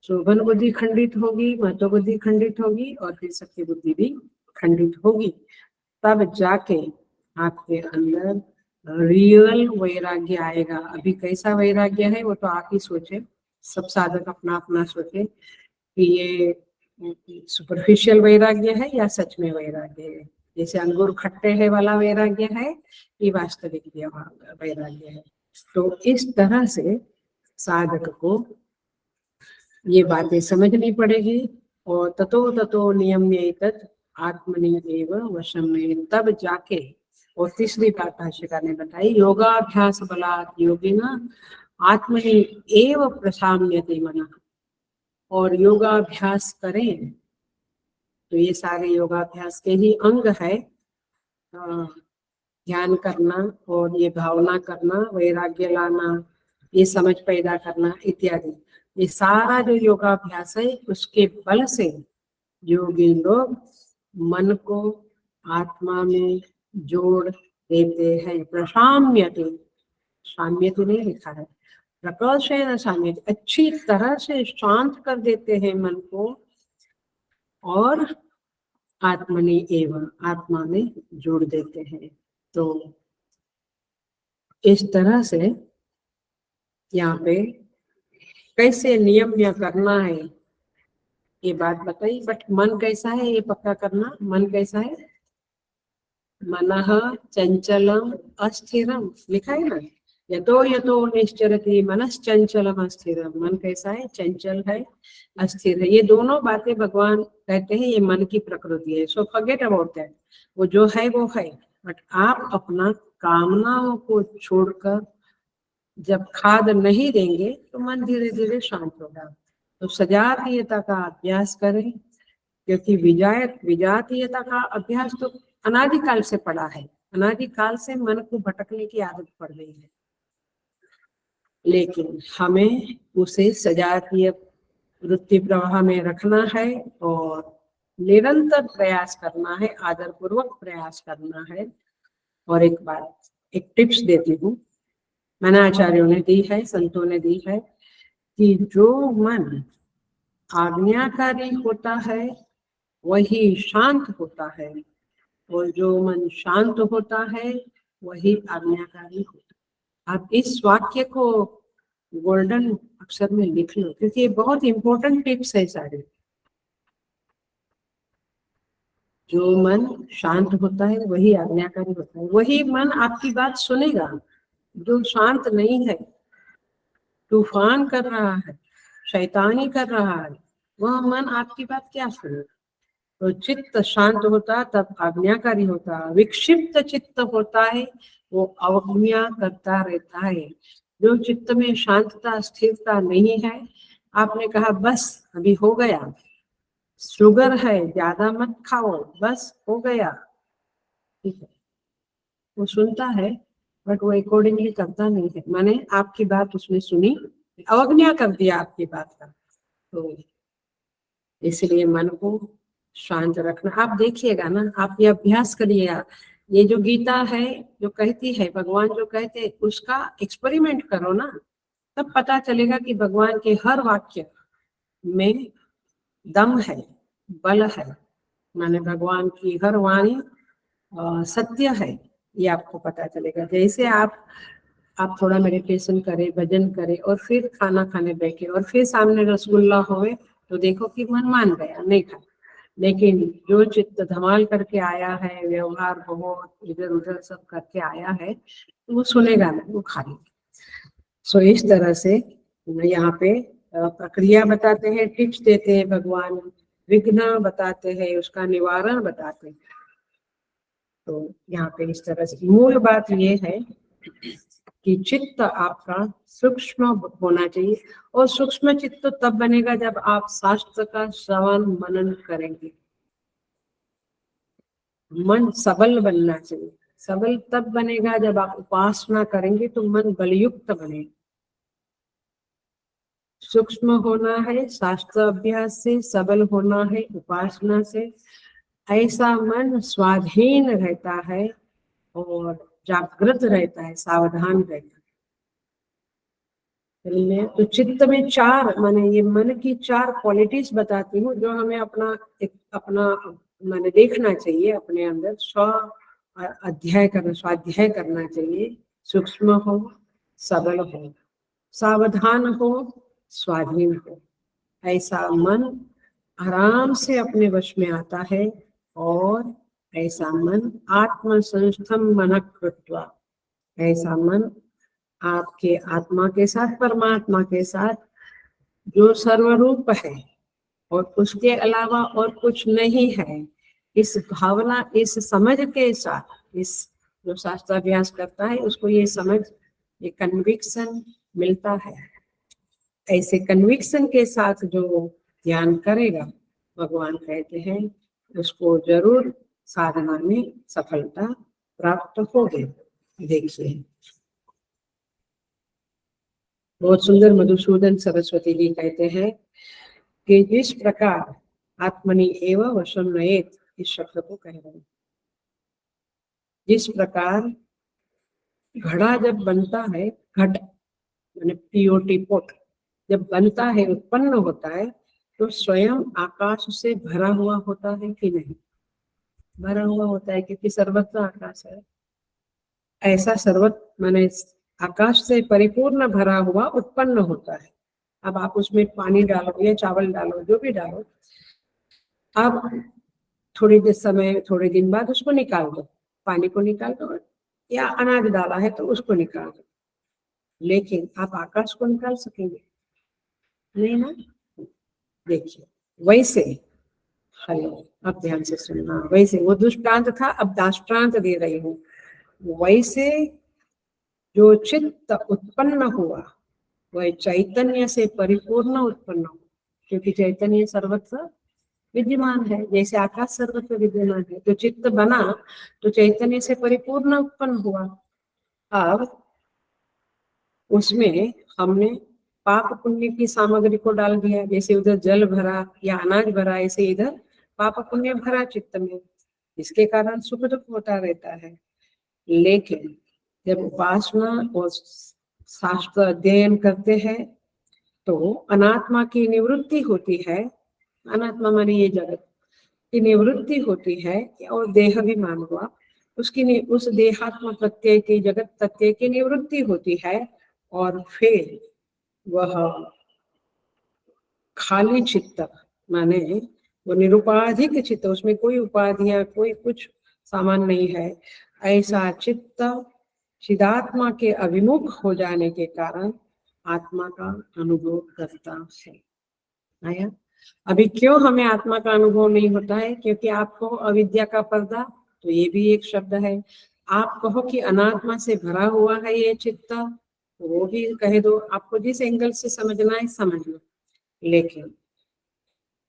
शोभन बुद्धि खंडित होगी, महत्व बुद्धि खंडित होगी और फिर सत्य बुद्धि भी खंडित होगी, तब जाके आपके अंदर रियल वैराग्य आएगा। अभी कैसा वैराग्य है वो तो आप ही सोचे, सब साधक अपना अपना सोचे कि ये सुपरफिशियल वैराग्य है या सच में वैराग्य है। जैसे अंगूर खट्टे है वाला वैराग्य है, ये वास्तविक वैराग्य है। तो इस तरह से साधक को ये बातें समझनी पड़ेगी। और ततो ततो नियम्य तत् आत्मनि एव वशम में, तब जाके। और तीसरी बात भाष्यकार ने बताई, योगाभ्यास बलात् योगिना आत्मनि एव प्रशाम्यते मनः, और योगाभ्यास करें तो ये सारे योगाभ्यास के ही अंग है, ध्यान करना और ये भावना करना, वैराग्य लाना, ये समझ पैदा करना इत्यादि। ये सारा जो योगाभ्यास है उसके बल से योगी लोग मन को आत्मा में जोड़ देते हैं। प्रशाम्यते, साम्यते नहीं लिखा है, प्रकर्षेण साम्यते, अच्छी तरह से शांत कर देते हैं मन को, और आत्मनि एवं, आत्मा में जोड़ देते हैं। तो इस तरह से यहाँ पे कैसे नियम यह करना है ये बात बताई। बट मन कैसा है ये पक्का करना, मन कैसा है, मनः चंचलम अस्थिरम, लिखा है ना, यतो यतो निश्चरति मनश्चंचलम अस्थिरम, मन कैसा है, चंचल है, अस्थिर है। ये दोनों बातें भगवान कहते हैं ये मन की प्रकृति है। सो फॉरगेट अबाउट दैट, वो जो है वो है। बट आप अपना कामनाओं को छोड़कर जब खाद नहीं देंगे तो मन धीरे धीरे शांत होगा। तो सजातीयता का अभ्यास करें, क्योंकि विजातीयता का अभ्यास तो अनादिकाल से पड़ा है। अनादिकाल से मन को भटकने की आदत पड़ गई है, लेकिन हमें उसे सजातीय वृत्ति प्रवाह में रखना है और निरंतर प्रयास करना है, आदर पूर्वक प्रयास करना है। और एक बात, एक टिप्स देती हूँ, मैंने आचार्यों ने दी है, संतों ने दी है, कि जो मन आज्ञाकारी होता है वही शांत होता है, और जो मन शांत होता है वही आज्ञाकारी होता है। आप इस वाक्य को गोल्डन अक्षर में लिख लो, क्योंकि ये बहुत इंपॉर्टेंट टिप्स है सारे। जो मन शांत होता है वही आज्ञाकारी होता है, वही मन आपकी बात सुनेगा। जो शांत नहीं है, तूफान कर रहा है, शैतानी कर रहा है, वह मन आपकी बात क्या सुनेगा। तो चित्त शांत होता तब आज्ञाकारी होता, विक्षिप्त चित्त होता है वो अवज्ञा करता रहता है। जो चित्त में शांतता स्थिरता नहीं है, आपने कहा बस अभी हो गया, शुगर है ज्यादा मत खाओ, बस हो गया, ठीक है, वो सुनता है बट वो अकॉर्डिंगली करता नहीं है। माने आपकी बात उसने सुनी, अवज्ञा कर दिया आपकी बात का। तो इसलिए मन को शांत रखना। आप देखिएगा ना, आप ये अभ्यास करिएगा। ये जो गीता है जो कहती है, भगवान जो कहते हैं, उसका एक्सपेरिमेंट करो ना, तब पता चलेगा कि भगवान के हर वाक्य में दम है, बल है। माने भगवान की हर वाणी सत्य है, ये आपको पता चलेगा। जैसे आप थोड़ा मेडिटेशन करें, भजन करें, और फिर खाना खाने बैठे, और फिर सामने रसगुल्ला होए, तो देखो कि मन मान गया, नहीं खा। लेकिन जो चित्त धमाल करके आया है, व्यवहार बहुत इधर उधर सब करके आया है, तो वो सुनेगा नहीं, वो खा लेगा। सो इस तरह से यहाँ पे प्रक्रिया बताते हैं, टिप्स देते हैं भगवान, विघ्न बताते हैं, उसका निवारण बताते हैं। तो यहाँ पे इस तरह से मूल बात ये है कि चित्त आपका सूक्ष्म होना चाहिए, और सूक्ष्म चित्त तब बनेगा जब आप शास्त्र का श्रवण मनन करेंगे। मन सबल बनना चाहिए, सबल तब बनेगा जब आप उपासना करेंगे, तो मन बलयुक्त बनेगा। सूक्ष्म होना है शास्त्र अभ्यास से, सबल होना है उपासना से। ऐसा मन स्वाधीन रहता है और जागृत रहता है, सावधान रहता है। तो चित्त में चार, माने ये मन की चार क्वालिटीज बताती हूँ, जो हमें अपना माने देखना चाहिए अपने अंदर, स्वाध्याय करना चाहिए। सूक्ष्म हो, सबल हो, सावधान हो, स्वाधीन हो। ऐसा मन आराम से अपने वश में आता है, और ऐसा मन आत्म संस्थम मन कृत्वा, ऐसा मन आपके आत्मा के साथ, परमात्मा के साथ, जो सर्वरूप है और उसके अलावा और कुछ नहीं है, इस भावना, इस समझ के साथ, इस जो शास्त्राभ्यास करता है उसको ये समझ, ये कन्विक्शन मिलता है। ऐसे कन्विक्शन के साथ जो ध्यान करेगा, भगवान कहते हैं उसको जरूर साधना में सफलता प्राप्त होगी। देखिए बहुत सुंदर मधुसूदन सरस्वती जी कहते हैं कि जिस प्रकार आत्मनि एव वशं नयेत, इस शब्द को कह रहे हैं। जिस प्रकार घड़ा जब बनता है, घट माने पीओटी पोट जब बनता है, उत्पन्न होता है, तो स्वयं आकाश से भरा हुआ होता है कि नहीं? भरा हुआ होता है, क्योंकि सर्वत्र आकाश है। ऐसा सर्वत्र माने आकाश से परिपूर्ण भरा हुआ उत्पन्न होता है। अब आप उसमें पानी डालो या चावल डालो, जो भी डालो, अब थोड़ी देर समय, थोड़े दिन बाद उसको निकाल दो, पानी को निकाल दो, या अनाज डाला है तो उसको निकाल दो, लेकिन आप आकाश को निकाल सकेंगे नहीं ना? देखिए वैसे, हेलो अब ध्यान से सुनना, वैसे वो दृष्टांत था, अब दाष्टांत दे रही हूँ। वैसे जो चित्त उत्पन्न हुआ वह चैतन्य से परिपूर्ण उत्पन्न हुआ, क्योंकि चैतन्य सर्वत्र विद्यमान है। जैसे आकाश सर्वत्र विद्यमान है, तो चित्त बना तो चैतन्य से परिपूर्ण उत्पन्न हुआ। अब उसमें हमने पाप पुण्य की सामग्री को डाल दिया, जैसे उधर जल भरा या अनाज भरा, ऐसे इधर पाप पुण्य भरा चित्त में, इसके कारण सुख दुख होता रहता है। लेकिन जब उपासना और शास्त्र अध्ययन करते हैं तो अनात्मा की निवृत्ति होती है। अनात्मा माने ये जगत की निवृत्ति होती है, और देह भी मान हुआ, उसकी उस देहात्म प्रत्यय की, जगत प्रत्यय की निवृत्ति होती है, और फिर वह खाली चित्त माने वो निरुपाधिक चित्त, उसमें कोई उपाधियां, कोई कुछ सामान नहीं है, ऐसा चित्त चिदात्मा के अभिमुख हो जाने के कारण आत्मा का अनुभव करता है। आया? अभी क्यों हमें आत्मा का अनुभव नहीं होता है? क्योंकि आपको अविद्या का पर्दा, तो ये भी एक शब्द है। आप कहो कि अनात्मा से भरा हुआ है ये चित्त, वो भी कह दो, आपको जिस एंगल से समझना है समझ लो। लेकिन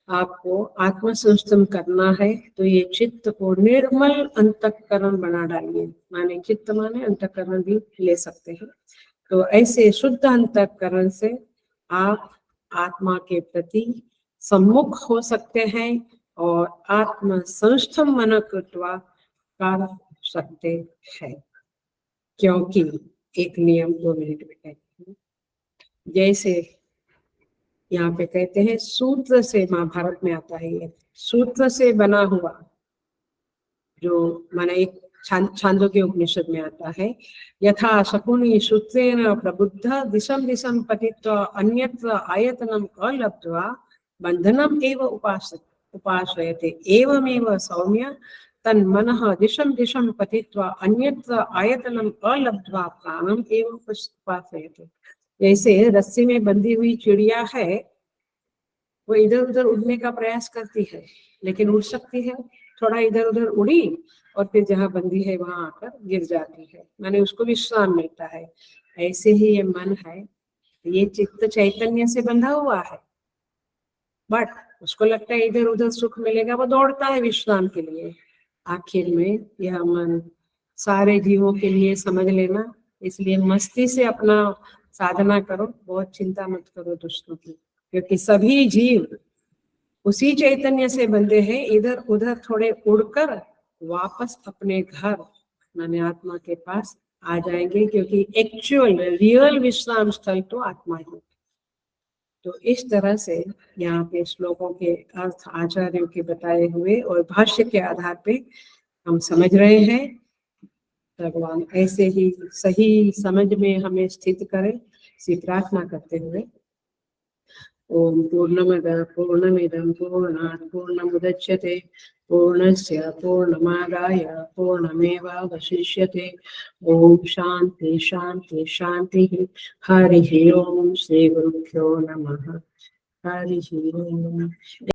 आपको आत्म संस्तम करना है तो ये चित्त को निर्मल अंतःकरण बना डालिए। माने चित्त माने अंतःकरण भी ले सकते हैं। तो ऐसे शुद्ध अंतःकरण से आप आत्मा के प्रति सम्मुख हो सकते हैं और आत्म संस्थम मन कृत्वा कर सकते हैं। क्योंकि एक नियम 2 मिनट में कहते हैं, जैसे यहाँ पे कहते हैं सूत्र से, महाभारत में आता है ये, सूत्र से बना हुआ, जो माने एक छांदोग्य उपनिषद में आता है, यथा शकुनी सूत्रेण प्रबुद्ध दिशम दिशम पतित्वा अन्यत्र आयतनम अलब्ध्वा बंधनम एव उपाश्रयते एवमेव सौम्य तन्मनः दिशम दिशम पतित्वा अन्यत्र आयतनम अलब्ध्वा प्राणम एव उपाश्रयते। जैसे रस्सी में बंधी हुई चिड़िया है, वो इधर उधर उड़ने का प्रयास करती है, लेकिन उड़ सकती है, थोड़ा इधर उधर उड़ी और फिर जहाँ बंदी है वहां आकर गिर जाती है, माने उसको विश्राम मिलता है। ऐसे ही ये मन है, ये चित्त चैतन्य से बंधा हुआ है, बट उसको लगता है इधर उधर सुख मिलेगा, वो दौड़ता है विश्राम के लिए। आखिर में यह मन सारे जीवों के लिए समझ लेना, इसलिए मस्ती से अपना साधना करो, बहुत चिंता मत करो दूसरों की, क्योंकि सभी जीव उसी चैतन्य से बंधे हैं। इधर उधर थोड़े उड़कर वापस अपने घर माने आत्मा के पास आ जाएंगे, क्योंकि एक्चुअल रियल विश्राम स्थल तो आत्मा ही। तो इस तरह से यहाँ पे श्लोकों के अर्थ आचार्यों के बताए हुए और भाष्य के आधार पे हम समझ रहे हैं। भगवान ऐसे ही सही समझ में हमें स्थित करें, इसी प्रार्थना करते हुए ओम पूर्णमदः पूर्णमिदं पूर्णात् पूर्णमुदच्यते पूर्णस्य पूर्णमादाय पूर्णमेवावशिष्यते। ओम शांति शांति शांति। हरि ओम। श्री गुरुभ्यो नमः। हरि ओम।